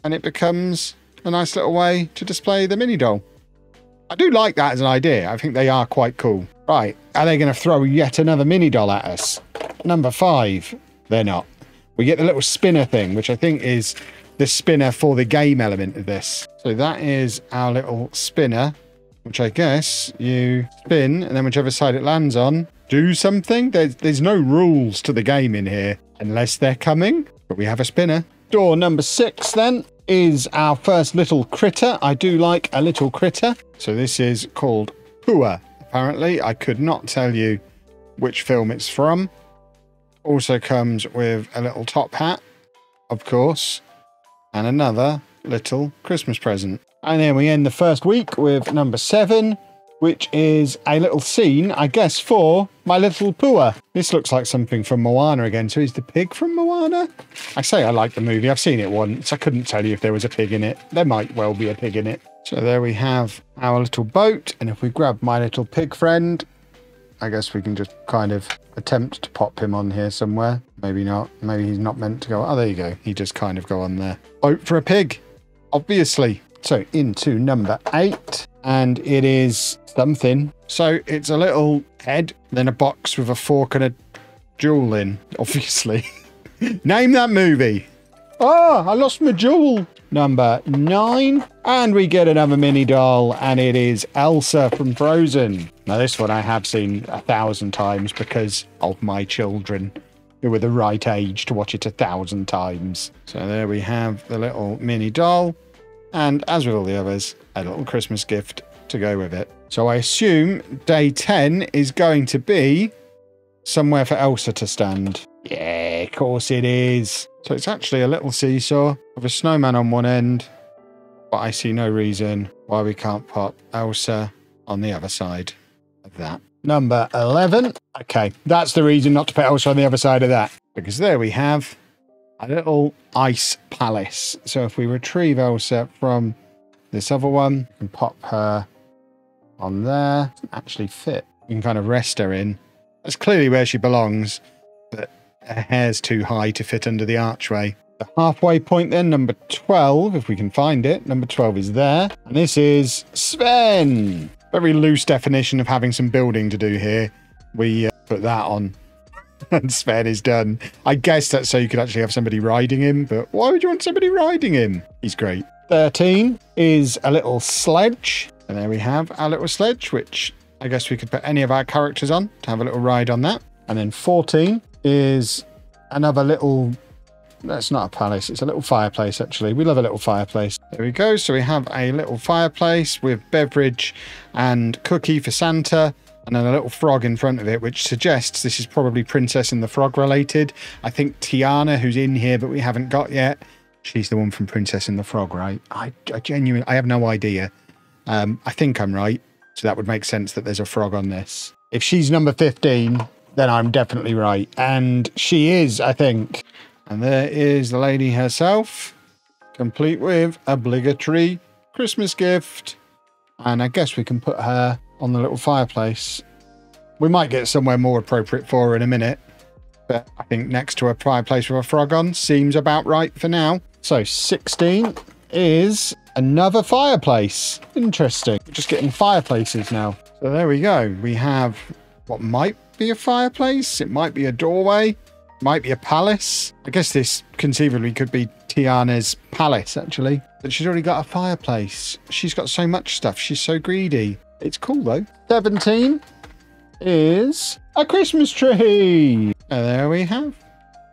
and it becomes a nice little way to display the mini doll. I do like that as an idea. I think they are quite cool. Right, are they going to throw yet another mini doll at us? Number 5. They're not. We get the little spinner thing, which I think is the spinner for the game element of this. So that is our little spinner, which I guess you spin, and then whichever side it lands on, do something. There's no rules to the game in here, unless they're coming, but we have a spinner. Door number 6 then is our first little critter. I do like a little critter. So this is called Pua, apparently. I could not tell you which film it's from. Also comes with a little top hat, of course, and another little Christmas present. And then we end the first week with number 7, which is a little scene, I guess, for my little Pua. This looks like something from Moana again. So is the pig from Moana? I say I like the movie. I've seen it once. I couldn't tell you if there was a pig in it. There might well be a pig in it. So there we have our little boat. And if we grab my little pig friend, I guess we can just kind of attempt to pop him on here somewhere. Maybe not. Maybe he's not meant to go. Oh, there you go. He just kind of go on there. Boat for a pig, obviously. So into number 8, and it is something. So it's a little head, then a box with a fork and a jewel in, obviously. Name that movie. Oh, I lost my jewel. Number 9, and we get another mini doll, and it is Elsa from Frozen. Now this one I have seen 1,000 times because of my children, who were the right age to watch it 1,000 times. So there we have the little mini doll. And as with all the others, a little Christmas gift to go with it. So I assume day 10 is going to be somewhere for Elsa to stand. Yeah, of course it is. So it's actually a little seesaw with a snowman on one end. But I see no reason why we can't pop Elsa on the other side of that. Number 11. Okay, that's the reason not to put Elsa on the other side of that. Because there we have a little ice palace. So if we retrieve Elsa from this other one, we can pop her on there. Doesn't actually fit. You can kind of rest her in. That's clearly where she belongs, but her hair's too high to fit under the archway. The halfway point then, number 12, if we can find it. Number 12 is there. And this is Sven. Very loose definition of having some building to do here. We put that on. And Sven is done. I guess that's so you could actually have somebody riding him, but why would you want somebody riding him? He's great. 13 is a little sledge. And there we have our little sledge, which I guess we could put any of our characters on to have a little ride on that. And then 14 is another little... That's not a palace. It's a little fireplace, actually. We love a little fireplace. There we go. So we have a little fireplace with beverage and cookie for Santa. And then a little frog in front of it, which suggests this is probably Princess and the Frog related. I think Tiana, who's in here, but we haven't got yet. She's the one from Princess and the Frog, right? I genuinely, I have no idea. I think I'm right. So that would make sense that there's a frog on this. If she's number 15, then I'm definitely right. And she is, I think. And there is the lady herself, complete with obligatory Christmas gift. And I guess we can put her on the little fireplace. We might get somewhere more appropriate for her in a minute, but I think next to a fireplace with a frog on seems about right for now. So 16 is another fireplace. Interesting. We're just getting fireplaces now. So there we go. We have what might be a fireplace. It might be a doorway. Might be a palace. I guess this conceivably could be Tiana's palace, actually. But she's already got a fireplace. She's got so much stuff. She's so greedy. It's cool, though. 17 is a Christmas tree. And there we have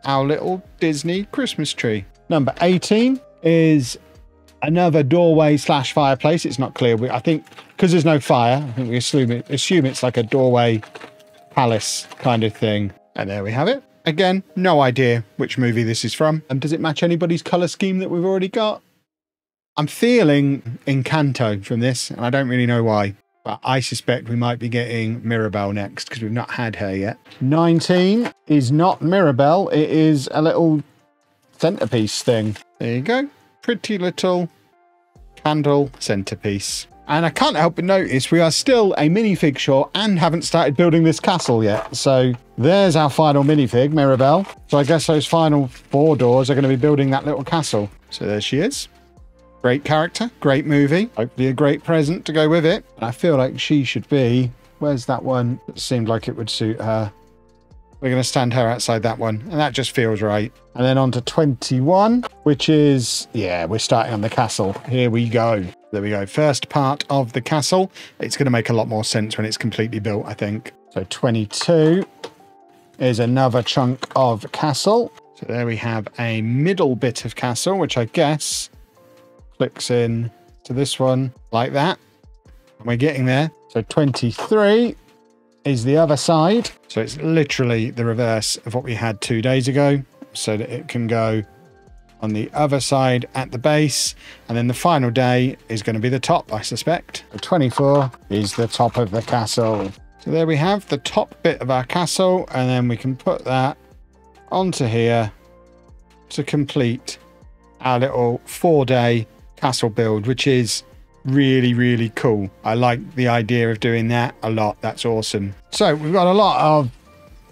our little Disney Christmas tree. Number 18 is another doorway slash fireplace. It's not clear. I think because there's no fire, I think we assume it's like a doorway palace kind of thing. And there we have it. Again, no idea which movie this is from. And does it match anybody's colour scheme that we've already got? I'm feeling Encanto from this, and I don't really know why. But I suspect we might be getting Mirabelle next, because we've not had her yet. 19 is not Mirabelle. It is a little centerpiece thing. There you go. Pretty little candle centerpiece. And I can't help but notice we are still a minifig short and haven't started building this castle yet. So there's our final minifig, Mirabelle. So I guess those final 4 doors are going to be building that little castle. So there she is. Great character, great movie, hopefully a great present to go with it. I feel like she should be, where's that one that seemed like it would suit her? We're going to stand her outside that one, and that just feels right. And then on to 21, which is, yeah, we're starting on the castle. Here we go. There we go. First part of the castle. It's going to make a lot more sense when it's completely built, I think. So 22 is another chunk of castle. So there we have a middle bit of castle, which I guess clicks in to this one like that. And we're getting there. So 23 is the other side. So it's literally the reverse of what we had 2 days ago, so that it can go on the other side at the base. And then the final day is going to be the top, I suspect. So 24 is the top of the castle. So there we have the top bit of our castle, and then we can put that onto here to complete our little 4-day castle build, which is really, really cool. I like the idea of doing that a lot. That's awesome. So we've got a lot of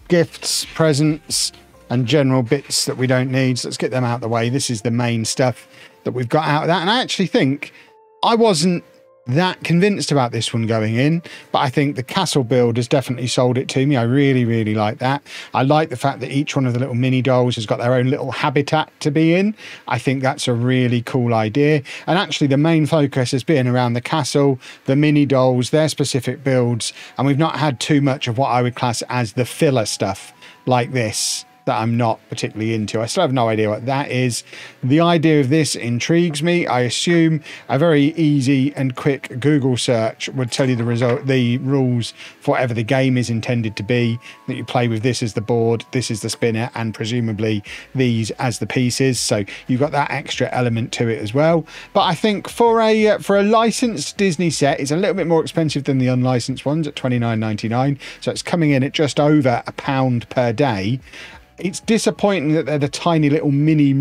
gifts, presents, and general bits that we don't need. So let's get them out of the way. This is the main stuff that we've got out of that. And I actually think I wasn't that convinced about this one going in, but I think the castle build has definitely sold it to me. I really, really like that. I like the fact that each one of the little mini dolls has got their own little habitat to be in. I think that's a really cool idea. And actually the main focus has been around the castle, the mini dolls, their specific builds, and we've not had too much of what I would class as the filler stuff like this that I'm not particularly into. I still have no idea what that is. The idea of this intrigues me. I assume a very easy and quick Google search would tell you the rules for whatever the game is intended to be, that you play with this as the board, this is the spinner, and presumably these as the pieces. So you've got that extra element to it as well. But I think for a licensed Disney set, it's a little bit more expensive than the unlicensed ones at $29.99. So it's coming in at just over £1 per day. It's disappointing that they're the tiny little mini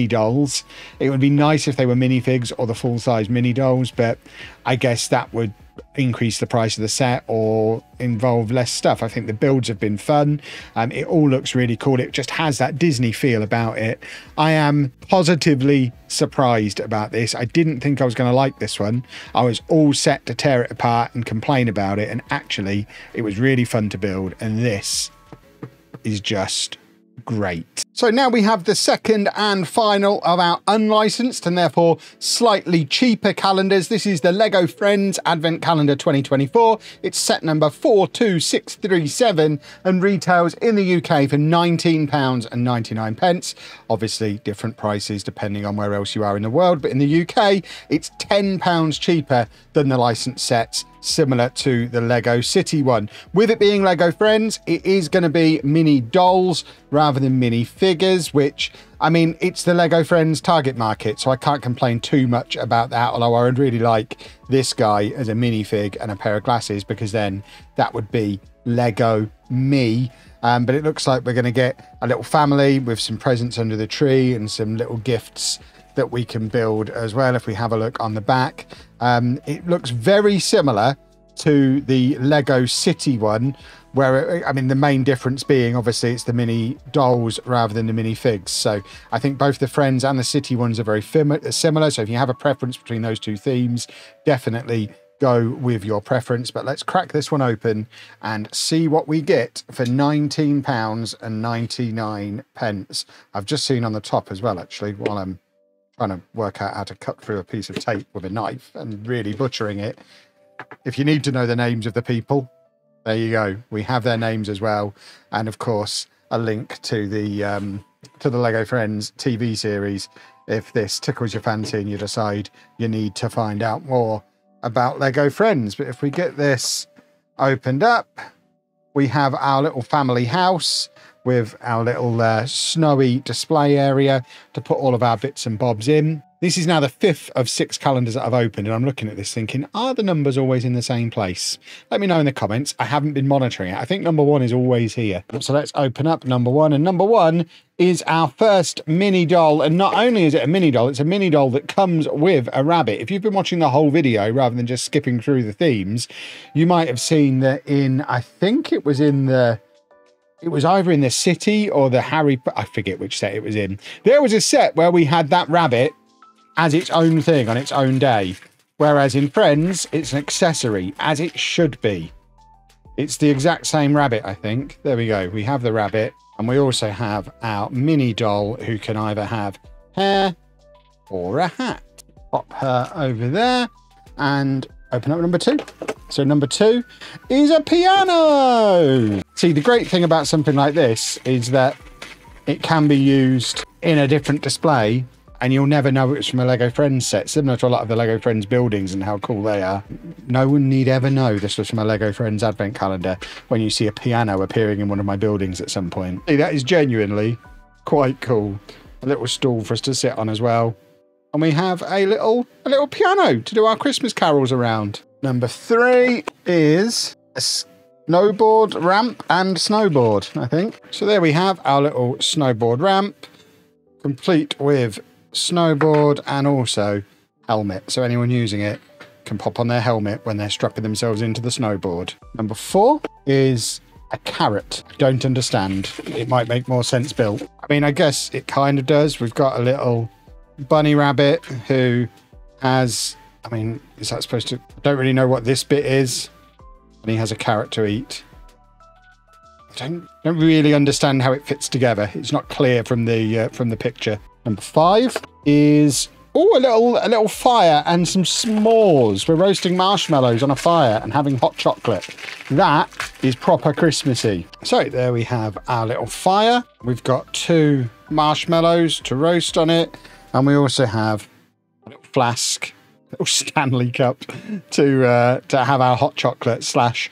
dolls. It would be nice if they were minifigs or the full-size mini dolls, but I guess that would increase the price of the set or involve less stuff. I think the builds have been fun. It all looks really cool. It just has that Disney feel about it. I am positively surprised about this. I didn't think I was going to like this one. I was all set to tear it apart and complain about it, and actually it was really fun to build, and this is just great. So now we have the second and final of our unlicensed and therefore slightly cheaper calendars. This is the Lego Friends Advent Calendar 2024. It's set number 42637 and retails in the UK for £19.99. Obviously different prices depending on where else you are in the world, but in the UK it's £10 cheaper than the licensed sets, similar to the Lego City one. With it being Lego Friends, it is going to be mini dolls rather than mini figures, which, I mean, it's the Lego Friends target market, so I can't complain too much about that, although I would really like this guy as a minifig and a pair of glasses, because then that would be Lego me. But it looks like we're going to get a little family with some presents under the tree and some little gifts that we can build as well. If we have a look on the back, it looks very similar to the Lego City one, where, I mean, the main difference being obviously it's the mini dolls rather than the mini figs. So I think both the Friends and the City ones are very similar. So if you have a preference between those two themes, definitely go with your preference. But let's crack this one open and see what we get for £19.99. I've just seen on the top as well, actually, while I'm trying to work out how to cut through a piece of tape with a knife and really butchering it. If you need to know the names of the people, there you go. We have their names as well. And of course, a link to the Lego Friends TV series, if this tickles your fancy and you decide you need to find out more about Lego Friends. But if we get this opened up, we have our little family house with our little snowy display area to put all of our bits and bobs in. This is now the 5th of 6 calendars that I've opened, and I'm looking at this thinking, are the numbers always in the same place? Let me know in the comments. I haven't been monitoring it. I think number 1 is always here. So let's open up number 1, and number 1 is our first mini doll. And not only is it a mini doll, it's a mini doll that comes with a rabbit. If you've been watching the whole video rather than just skipping through the themes, you might have seen that in, I think it was either in the City or the I forget which set it was in. There was a set where we had that rabbit as its own thing on its own day. Whereas in Friends, it's an accessory, as it should be. It's the exact same rabbit, I think. There we go. We have the rabbit, and we also have our mini doll who can either have hair or a hat. Pop her over there and open up number 2. So number 2 is a piano. See, the great thing about something like this is that it can be used in a different display and you'll never know it's from a Lego Friends set, similar to a lot of the Lego Friends buildings and how cool they are. No one need ever know this was from a Lego Friends advent calendar when you see a piano appearing in one of my buildings at some point. See, that is genuinely quite cool. A little stool for us to sit on as well. And we have a little piano to do our Christmas carols around. Number 3 is a snowboard ramp and snowboard, I think. So there we have our little snowboard ramp, complete with snowboard and also helmet. So anyone using it can pop on their helmet when they're strapping themselves into the snowboard. Number 4 is a carrot. I don't understand. It might make more sense built. I mean, I guess it kind of does. We've got a little bunny rabbit who has, I mean, is that supposed to, I don't really know what this bit is. And he has a carrot to eat. I don't really understand how it fits together. It's not clear from the picture. Number 5 is a little fire and some s'mores. We're roasting marshmallows on a fire and having hot chocolate. That is proper Christmassy. So there we have our little fire. We've got 2 marshmallows to roast on it, and we also have a little flask, a little Stanley cup to have our hot chocolate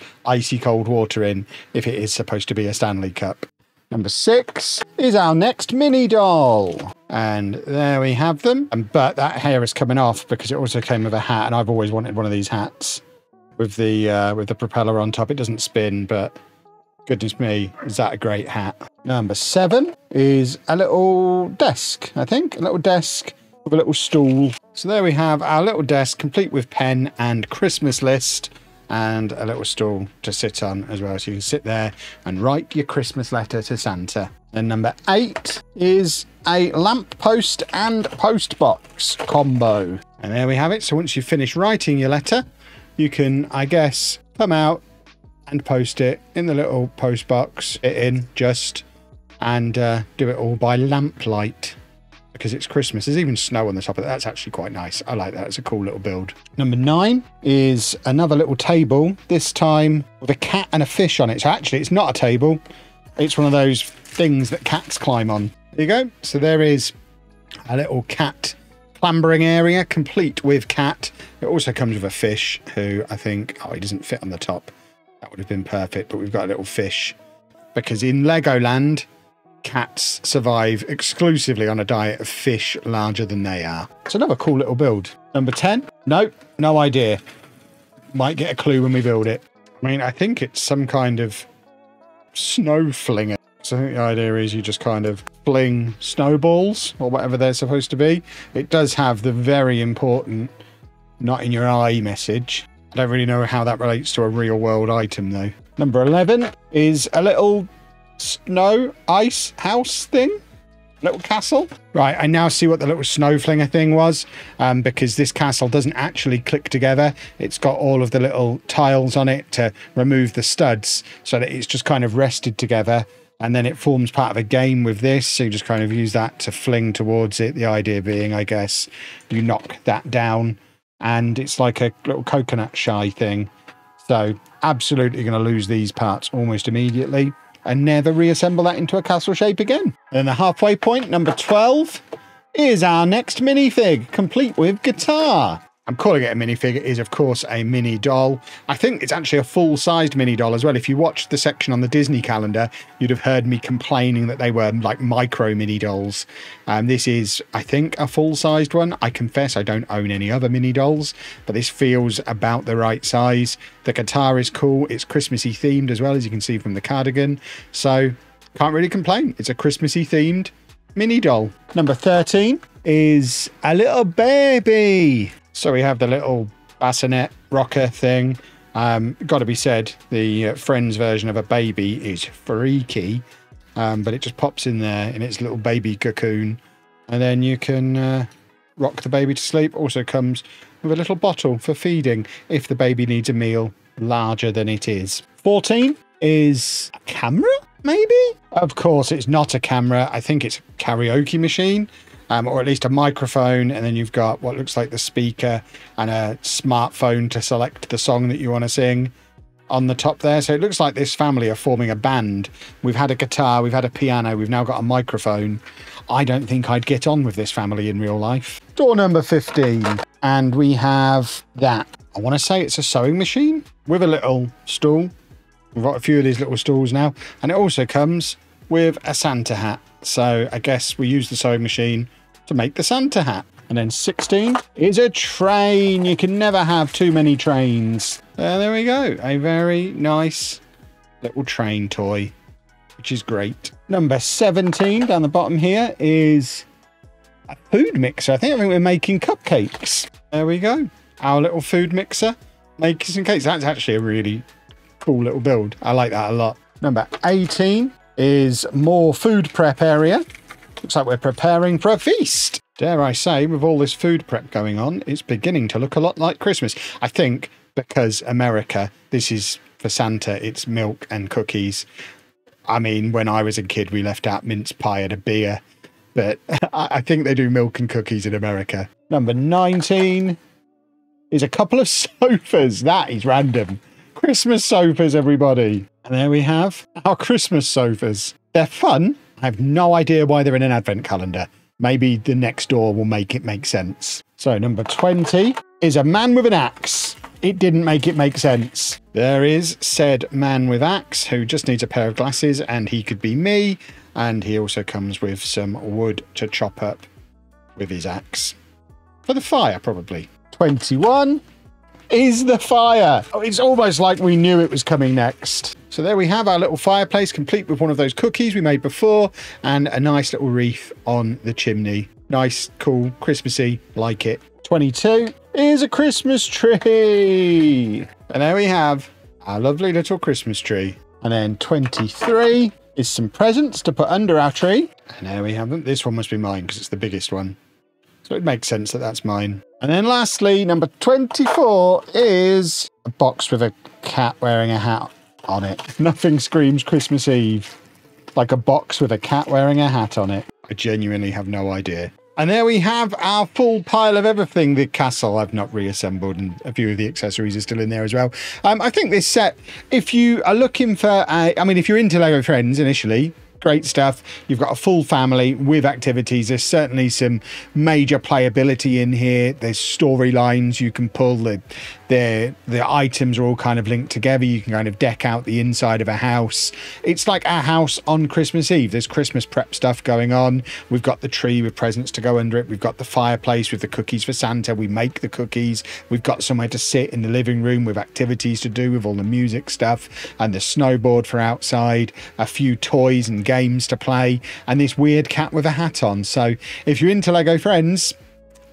/ icy cold water in if it is supposed to be a Stanley cup. Number 6 is our next mini doll. And there we have them. But that hair is coming off because it also came with a hat, and I've always wanted one of these hats with the propeller on top. It doesn't spin, but goodness me, is that a great hat. Number 7 is a little desk, I think. A little desk with a little stool. So there we have our little desk, complete with pen and Christmas list, and a little stool to sit on as well, so you can sit there and write your Christmas letter to Santa. And number 8 is a lamp post and post box combo. And there we have it. So once you've finished writing your letter, you can, I guess, come out and post it in the little post box, and do it all by lamplight. Because it's Christmas. There's even snow on the top of that. That's actually quite nice. I like that. It's a cool little build. Number 9 is another little table, this time with a cat and a fish on it. So actually, it's not a table. It's one of those things that cats climb on. There you go. So there is a little cat clambering area, complete with cat. It also comes with a fish who I think, oh, he doesn't fit on the top. That would have been perfect, but we've got a little fish. Because in Legoland, cats survive exclusively on a diet of fish larger than they are. It's another cool little build. Number 10. Nope, no idea. Might get a clue when we build it. I mean, I think it's some kind of snow flinger. So I think the idea is you just kind of fling snowballs or whatever they're supposed to be. It does have the very important not in your eye message. I don't really know how that relates to a real world item though. Number 11 is a little snow ice house thing, little castle. Right, I now see what the little snow flinger thing was, because this castle doesn't actually click together. It's got all of the little tiles on it to remove the studs so that it's just kind of rested together, and then it forms part of a game with this, so you just kind of use that to fling towards it. The idea being, I guess, you knock that down and it's like a little coconut shy thing. So absolutely going to lose these parts almost immediately and never reassemble that into a castle shape again. And the halfway point, number 12, is our next minifig, complete with guitar. I'm calling it a minifig. It is, of course, a mini doll. I think it's actually a full-sized mini doll as well. If you watched the section on the Disney calendar, you'd have heard me complaining that they were like micro mini dolls. This is, I think, a full-sized one. I confess I don't own any other mini dolls, but this feels about the right size. The guitar is cool. It's Christmassy themed as well, as you can see from the cardigan. So can't really complain. It's a Christmassy themed mini doll. Number 13 is a little baby. So we have the little bassinet rocker thing. Got to be said, the Friends version of a baby is freaky, but it just pops in there in its little baby cocoon, and then you can rock the baby to sleep. Also comes with a little bottle for feeding if the baby needs a meal larger than it is. 14 is a camera, maybe? Of course, it's not a camera. I think it's a karaoke machine, or at least a microphone. And then you've got what looks like the speaker and a smartphone to select the song that you want to sing on the top there. So it looks like this family are forming a band. We've had a guitar, we've had a piano, we've now got a microphone. I don't think I'd get on with this family in real life. Door number 15. And we have that. I want to say it's a sewing machine with a little stool. We've got a few of these little stools now. And it also comes with a Santa hat. So I guess we use the sewing machine to make the Santa hat. And then 16 is a train. You can never have too many trains. There we go. A very nice little train toy, which is great. Number 17 down the bottom here is a food mixer. I think we're making cupcakes. There we go. Our little food mixer making some cakes. That's actually a really cool little build. I like that a lot. Number 18 is more food prep area. Looks like we're preparing for a feast. Dare I say, with all this food prep going on, it's beginning to look a lot like Christmas. I think because America, this is for Santa, it's milk and cookies. I mean, when I was a kid, we left out mince pie and a beer. But I think they do milk and cookies in America. Number 19 is a couple of sofas. That is random. Christmas sofas, everybody. And there we have our Christmas sofas. They're fun. I have no idea why they're in an advent calendar. Maybe the next door will make it make sense. So number 20 is a man with an axe. It didn't make it make sense. There is said man with axe who just needs a pair of glasses, and he could be me. And he also comes with some wood to chop up with his axe. For the fire, probably. 21 is the fire. Oh, it's almost like we knew it was coming next. So there we have our little fireplace, complete with one of those cookies we made before, and a nice little wreath on the chimney. Nice, cool, Christmassy, like it. 22 is a Christmas tree. And there we have our lovely little Christmas tree. And then 23 is some presents to put under our tree. And there we have them. This one must be mine because it's the biggest one. So it makes sense that that's mine. And then lastly, number 24 is a box with a cat wearing a hat on it. Nothing screams Christmas Eve like a box with a cat wearing a hat on it. I genuinely have no idea. And there we have our full pile of everything. The castle I've not reassembled, and a few of the accessories are still in there as well. I think this set, if you are looking for, if you're into LEGO Friends initially, great stuff. You've got a full family with activities. There's certainly some major playability in here. There's storylines you can pull. The items are all kind of linked together. You can kind of deck out the inside of a house. It's like a house on Christmas Eve. There's Christmas prep stuff going on. We've got the tree with presents to go under it. We've got the fireplace with the cookies for Santa. We make the cookies. We've got somewhere to sit in the living room with activities to do with all the music stuff and the snowboard for outside, a few toys and games to play, and this weird cat with a hat on. So if you're into LEGO Friends,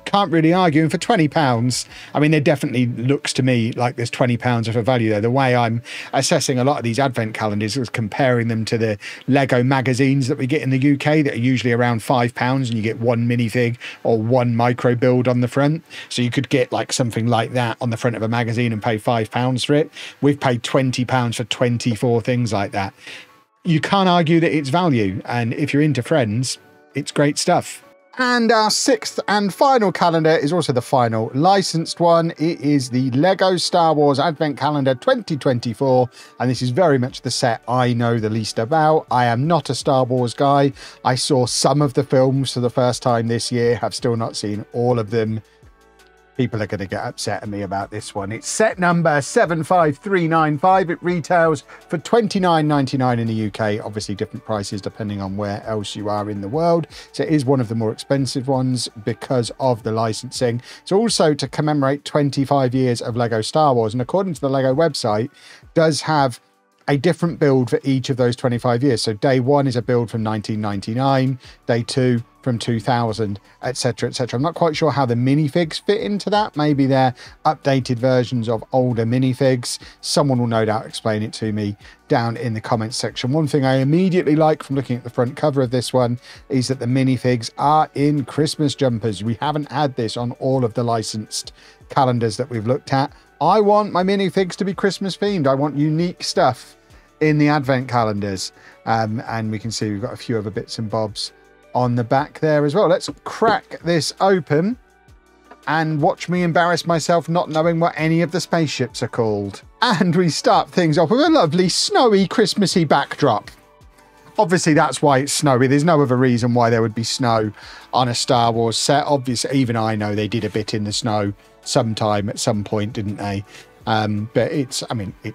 can't really argue. And for £20, I mean, it definitely looks to me like there's £20 of a value there. The way I'm assessing a lot of these advent calendars is comparing them to the LEGO magazines that we get in the UK that are usually around £5, and you get one minifig or one micro build on the front. So you could get like something like that on the front of a magazine and pay £5 for it. We've paid £20 for 24 things like that. You can't argue that it's value. And if you're into Friends, it's great stuff. And our sixth and final calendar is also the final licensed one. It is the LEGO Star Wars Advent Calendar 2024. And this is very much the set I know the least about. I am not a Star Wars guy. I saw some of the films for the first time this year, have still not seen all of them. People are going to get upset at me about this one. It's set number 75395. It retails for £29.99 in the UK. Obviously different prices depending on where else you are in the world. So it is one of the more expensive ones because of the licensing. It's also to commemorate 25 years of LEGO Star Wars. And according to the LEGO website, does have a different build for each of those 25 years. So day one is a build from 1999, day two from 2000, etc., etc. I'm not quite sure how the minifigs fit into that. Maybe they're updated versions of older minifigs. Someone will no doubt explain it to me down in the comments section. One thing I immediately like from looking at the front cover of this one is that the minifigs are in Christmas jumpers. We haven't had this on all of the licensed calendars that we've looked at. I want my minifigs to be Christmas themed. I want unique stuff in the advent calendars. And we can see we've got a few other bits and bobs on the back there as well. Let's crack this open and watch me embarrass myself not knowing what any of the spaceships are called. And we start things off with a lovely snowy Christmassy backdrop. Obviously that's why it's snowy. There's no other reason why there would be snow on a Star Wars set. Obviously, even I know they did a bit in the snow sometime at some point, didn't they? But it's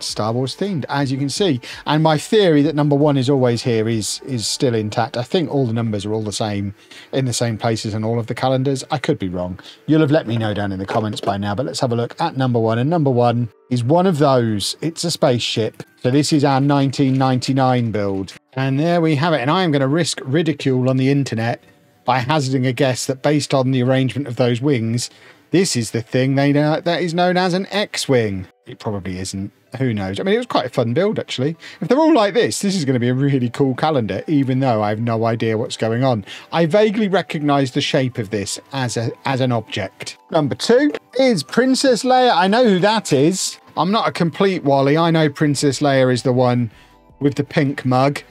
Star Wars themed, as you can see. And my theory that number 1 is always here is still intact. I think all the numbers are all the same in the same places in all of the calendars. I could be wrong. You'll have let me know down in the comments by now, but let's have a look at number 1. And number 1 is one of those. It's a spaceship. So this is our 1999 build. And there we have it. And I am going to risk ridicule on the internet by hazarding a guess that based on the arrangement of those wings, this is the thing that is known as an X-Wing. It probably isn't. Who knows? I mean, it was quite a fun build, actually. If they're all like this is going to be a really cool calendar, even though I have no idea what's going on. I vaguely recognise the shape of this as an object. Number 2 is Princess Leia. I know who that is. I'm not a complete Wally. I know Princess Leia is the one with the pink mug.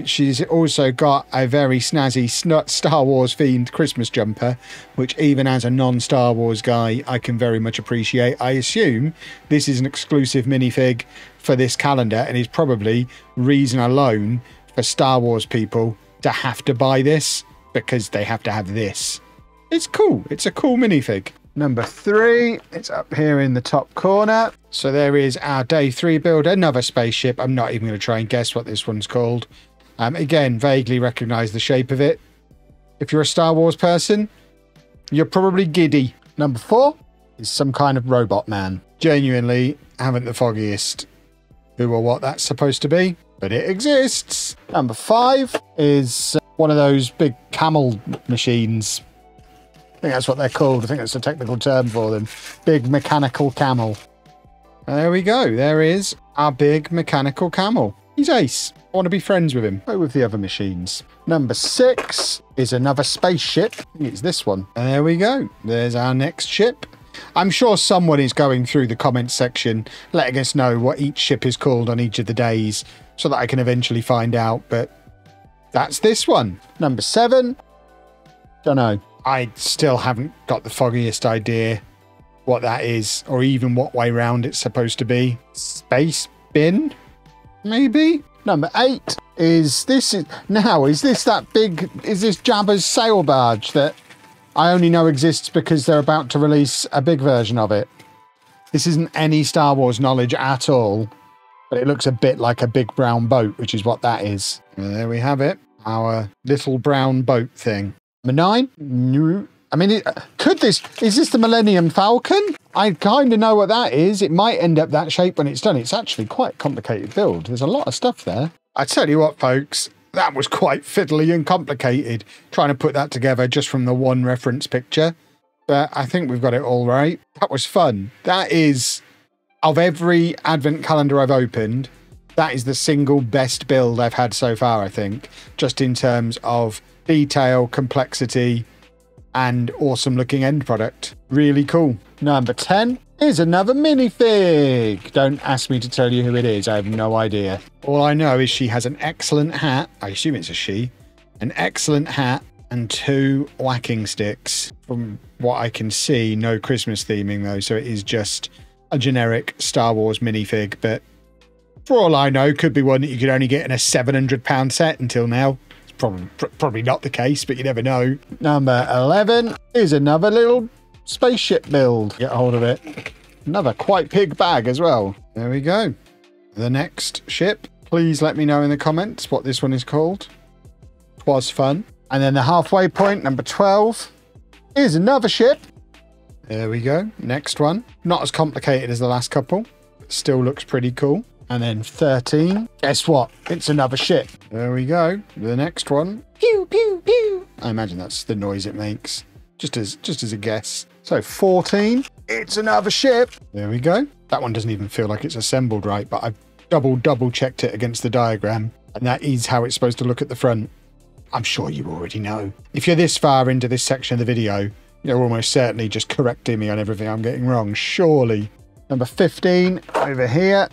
She's also got a very snazzy Star Wars themed Christmas jumper, which even as a non-Star Wars guy, I can very much appreciate. I assume this is an exclusive minifig for this calendar and is probably reason alone for Star Wars people to have to buy this, because they have to have this. It's cool. It's a cool minifig. Number 3, it's up here in the top corner. So there is our day 3 build, another spaceship. I'm not even going to try and guess what this one's called. Again, vaguely recognise the shape of it. If you're a Star Wars person, you're probably giddy. Number 4 is some kind of robot man. Genuinely haven't the foggiest who or what that's supposed to be, but it exists. Number 5 is one of those big camel machines. I think that's what they're called. I think that's a technical term for them. Big mechanical camel. There we go. There is our big mechanical camel. He's ace. I want to be friends with him. Go with the other machines. Number 6 is another spaceship. I think it's this one. And there we go. There's our next ship. I'm sure someone is going through the comments section, letting us know what each ship is called on each of the days, so that I can eventually find out. But that's this one. Number 7. Don't know. I still haven't got the foggiest idea what that is, or even what way round it's supposed to be. Space bin, maybe? Number 8 is this. Is this Jabba's sail barge that I only know exists because they're about to release a big version of it? This isn't any Star Wars knowledge at all, but it looks a bit like a big brown boat, which is what that is. Well, there we have it. Our little brown boat thing. Number 9? No. I mean, is this the Millennium Falcon? I kind of know what that is. It might end up that shape when it's done. It's actually quite a complicated build. There's a lot of stuff there. I tell you what, folks, that was quite fiddly and complicated, trying to put that together just from the one reference picture. But I think we've got it all right. That was fun. That is, of every advent calendar I've opened, that is the single best build I've had so far, I think, just in terms of detail, complexity, and awesome looking end product. Really cool. Number 10 is another minifig. Don't ask me to tell you who it is. I have no idea. All I know is she has an excellent hat. I assume it's a she. An excellent hat and 2 whacking sticks. From what I can see, no Christmas theming though, so it is just a generic Star Wars minifig, but for all I know, could be one that you could only get in a £700 set until now. Probably not the case, but you never know. Number 11 is another little spaceship build. Get a hold of it. Another quite big bag as well. There we go. The next ship. Please let me know in the comments what this one is called. 'Twas fun. And then the halfway point, number 12, is another ship. There we go. Next one. Not as complicated as the last couple, but still looks pretty cool. And then 13. Guess what? It's another ship. There we go. The next one. Pew, pew, pew. I imagine that's the noise it makes. Just as a guess. So 14. It's another ship. There we go. That one doesn't even feel like it's assembled right, but I've double checked it against the diagram. And that is how it's supposed to look at the front. I'm sure you already know. If you're this far into this section of the video, you're almost certainly just correcting me on everything I'm getting wrong. Surely. Number 15 over here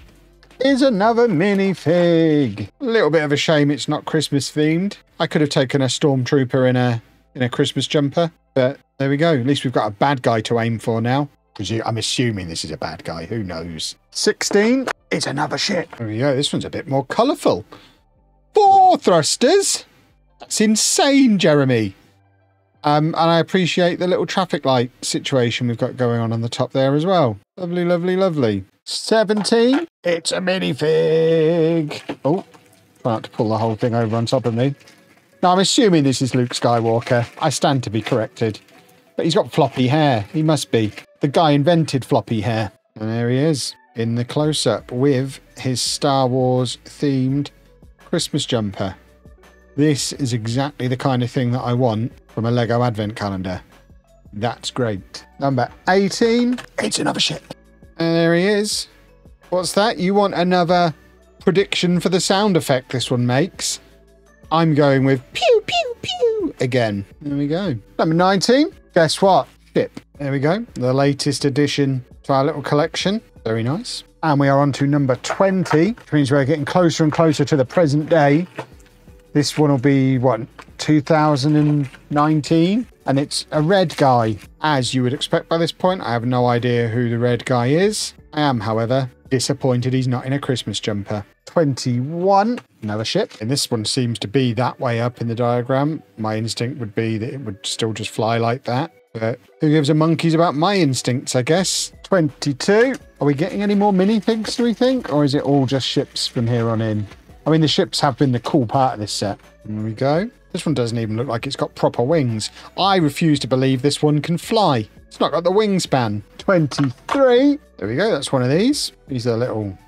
is another minifig. A little bit of a shame it's not Christmas themed. I could have taken a stormtrooper in a Christmas jumper, but there we go. At least we've got a bad guy to aim for now. I'm assuming this is a bad guy. Who knows? 16. It's another ship. There we go. This one's a bit more colourful. 4 thrusters. That's insane, Jeremy. And I appreciate the little traffic light situation we've got going on the top there as well. Lovely, lovely, lovely. 17. It's a minifig. Oh, try not to pull the whole thing over on top of me. Now, I'm assuming this is Luke Skywalker. I stand to be corrected. But he's got floppy hair. He must be. The guy invented floppy hair. And there he is in the close-up with his Star Wars themed Christmas jumper. This is exactly the kind of thing that I want from a Lego Advent calendar. That's great. Number 18. It's another ship. And there he is. What's that? You want another prediction for the sound effect this one makes? I'm going with pew, pew, pew again. There we go. Number 19. Guess what? Ship. There we go. The latest addition to our little collection. Very nice. And we are on to number 20, which means we're getting closer and closer to the present day. This one will be, what, 2019? And it's a red guy. As you would expect by this point, I have no idea who the red guy is. I am, however, disappointed he's not in a Christmas jumper. 21, another ship. And this one seems to be that way up in the diagram. My instinct would be that it would still just fly like that. But who gives a monkeys about my instincts, I guess? 22. Are we getting any more minifigs, do we think? Or is it all just ships from here on in? I mean, the ships have been the cool part of this set. There we go. This one doesn't even look like it's got proper wings. I refuse to believe this one can fly. It's not got the wingspan. 23. There we go. That's one of these. These are little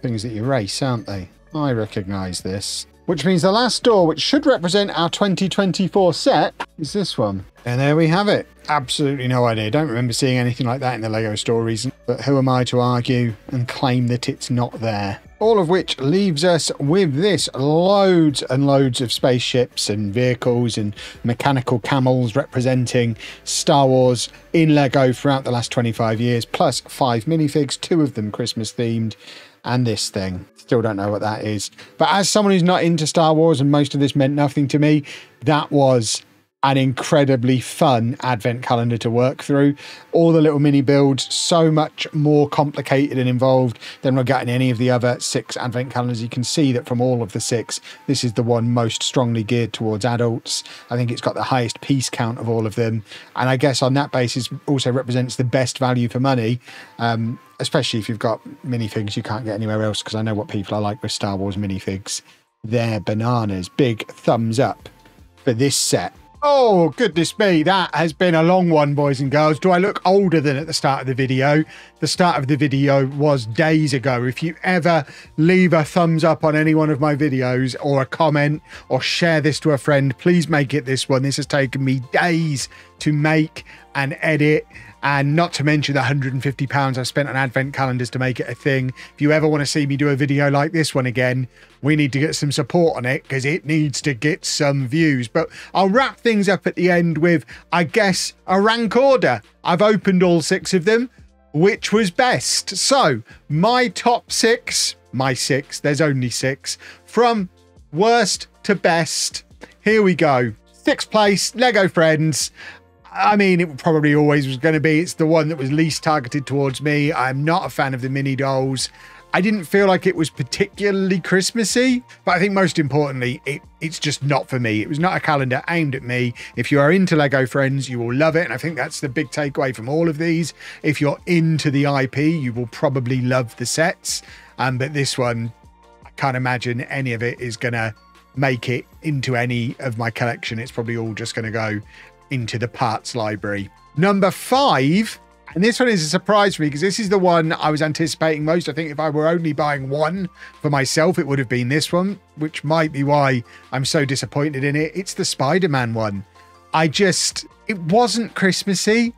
things that you race, aren't they? I recognise this. Which means the last door, which should represent our 2024 set, is this one. And there we have it. Absolutely no idea. Don't remember seeing anything like that in the LEGO store recent. But who am I to argue and claim that it's not there? All of which leaves us with this loads and loads of spaceships and vehicles and mechanical camels representing Star Wars in LEGO throughout the last 25 years, plus 5 minifigs, 2 of them Christmas themed, and this thing. Still don't know what that is. But as someone who's not into Star Wars and most of this meant nothing to me, that was an incredibly fun advent calendar to work through. All the little mini builds, so much more complicated and involved than we're getting any of the other 6 advent calendars. You can see that from all of the 6, this is the one most strongly geared towards adults. I think it's got the highest piece count of all of them. And I guess on that basis also represents the best value for money, especially if you've got minifigs you can't get anywhere else, because I know what people are like with Star Wars minifigs. They're bananas. Big thumbs up for this set. Oh, goodness me, that has been a long one, boys and girls. Do I look older than at the start of the video? The start of the video was days ago. If you ever leave a thumbs up on any one of my videos or a comment or share this to a friend, please make it this one. This has taken me days to make and edit, and not to mention the £150 I've spent on advent calendars to make it a thing. If you ever want to see me do a video like this one again, we need to get some support on it because it needs to get some views. But I'll wrap things up at the end with, I guess, a rank order. I've opened all 6 of them. Which was best? So my top 6, there's only 6, from worst to best. Here we go. 6th place, Lego Friends. I mean, it probably always was going to be. It's the one that was least targeted towards me. I'm not a fan of the mini dolls. I didn't feel like it was particularly Christmassy, but I think most importantly, it's just not for me. It was not a calendar aimed at me. If you are into Lego Friends, you will love it. And I think that's the big takeaway from all of these. If you're into the IP, you will probably love the sets. But this one, I can't imagine any of it is going to make it into any of my collection. It's probably all just going to go into the parts library. Number 5, And this one is a surprise for me because this is the one I was anticipating most. I think if I were only buying one for myself, it would have been this one, which might be why I'm so disappointed in it. It's the Spider-Man one. It wasn't Christmassy.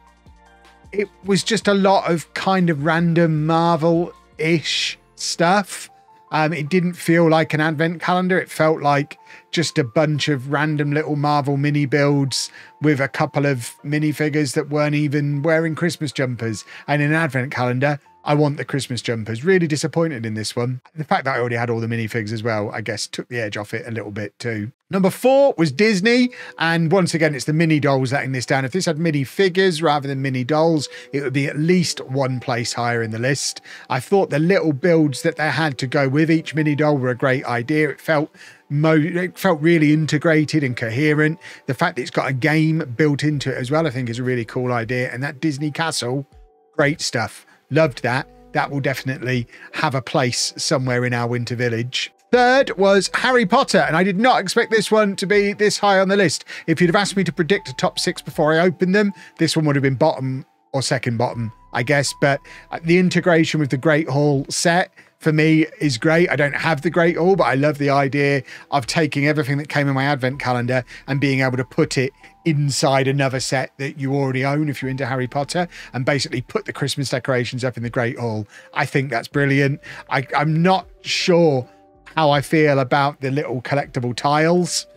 It was just a lot of kind of random Marvel-ish stuff. It didn't feel like an advent calendar. It felt like just a bunch of random little Marvel mini builds with a couple of minifigures that weren't even wearing Christmas jumpers. And in an advent calendar, I want the Christmas jumpers. Really disappointed in this one. The fact that I already had all the minifigs as well, I guess, took the edge off it a little bit too. Number 4 was Disney. And once again, it's the mini dolls letting this down. If this had mini figures rather than mini dolls, it would be at least one place higher in the list. I thought the little builds that they had to go with each mini doll were a great idea. It felt really integrated and coherent. The fact that it's got a game built into it as well, I think is a really cool idea. And that Disney castle, great stuff. Loved that. That will definitely have a place somewhere in our winter village. Third was Harry Potter, and I did not expect this one to be this high on the list. If you'd have asked me to predict a top 6 before I opened them, this one would have been bottom or second bottom, I guess. But the integration with the Great Hall set for me is great. I don't have the Great Hall, but I love the idea of taking everything that came in my advent calendar and being able to put it inside another set that you already own if you're into Harry Potter, and basically put the Christmas decorations up in the Great Hall. I think that's brilliant. I'm not sure how I feel about the little collectible tiles.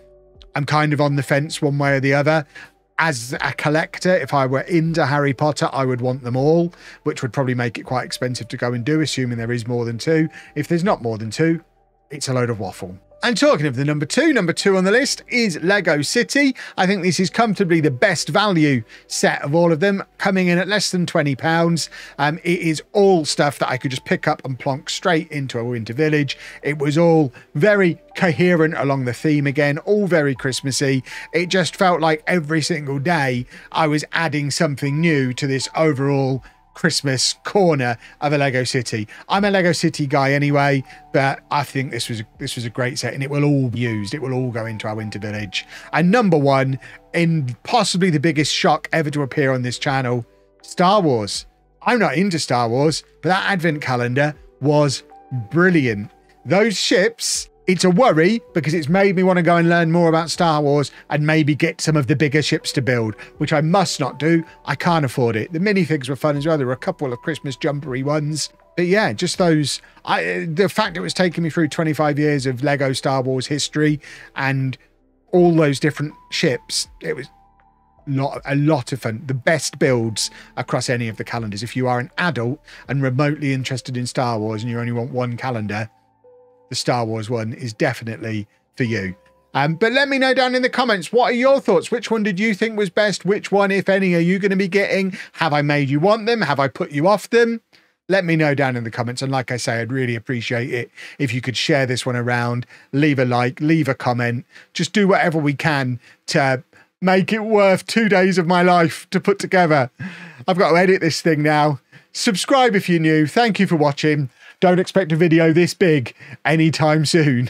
I'm kind of on the fence one way or the other. As a collector, if I were into Harry Potter, I would want them all, which would probably make it quite expensive to go and do, assuming there is more than 2. If there's not more than 2, it's a load of waffle. And talking of the number two on the list is Lego City. I think this is comfortably the best value set of all of them, coming in at less than £20. It is all stuff that I could just pick up and plonk straight into a winter village. It was all very coherent along the theme again, all very Christmassy. It just felt like every single day I was adding something new to this overall Christmas corner of a Lego City. I'm a Lego City guy anyway, but I think this was a great set, and it will all be used. It will all go into our winter village. And number 1, in possibly the biggest shock ever to appear on this channel, Star Wars. I'm not into Star Wars, but that advent calendar was brilliant. Those ships, it's a worry because it's made me want to go and learn more about Star Wars and maybe get some of the bigger ships to build, which I must not do. I can't afford it. The minifigs were fun as well. There were a couple of Christmas jumpery ones. But yeah, just those. The fact it was taking me through 25 years of Lego Star Wars history and all those different ships, it was a lot of fun. The best builds across any of the calendars. If you are an adult and remotely interested in Star Wars and you only want one calendar, the Star Wars one is definitely for you. But let me know down in the comments, what are your thoughts? Which one did you think was best? Which one, if any, are you going to be getting? Have I made you want them? Have I put you off them? Let me know down in the comments. And like I say, I'd really appreciate it if you could share this one around, leave a like, leave a comment, just do whatever we can to make it worth 2 days of my life to put together. I've got to edit this thing now. Subscribe if you're new. Thank you for watching. Don't expect a video this big anytime soon.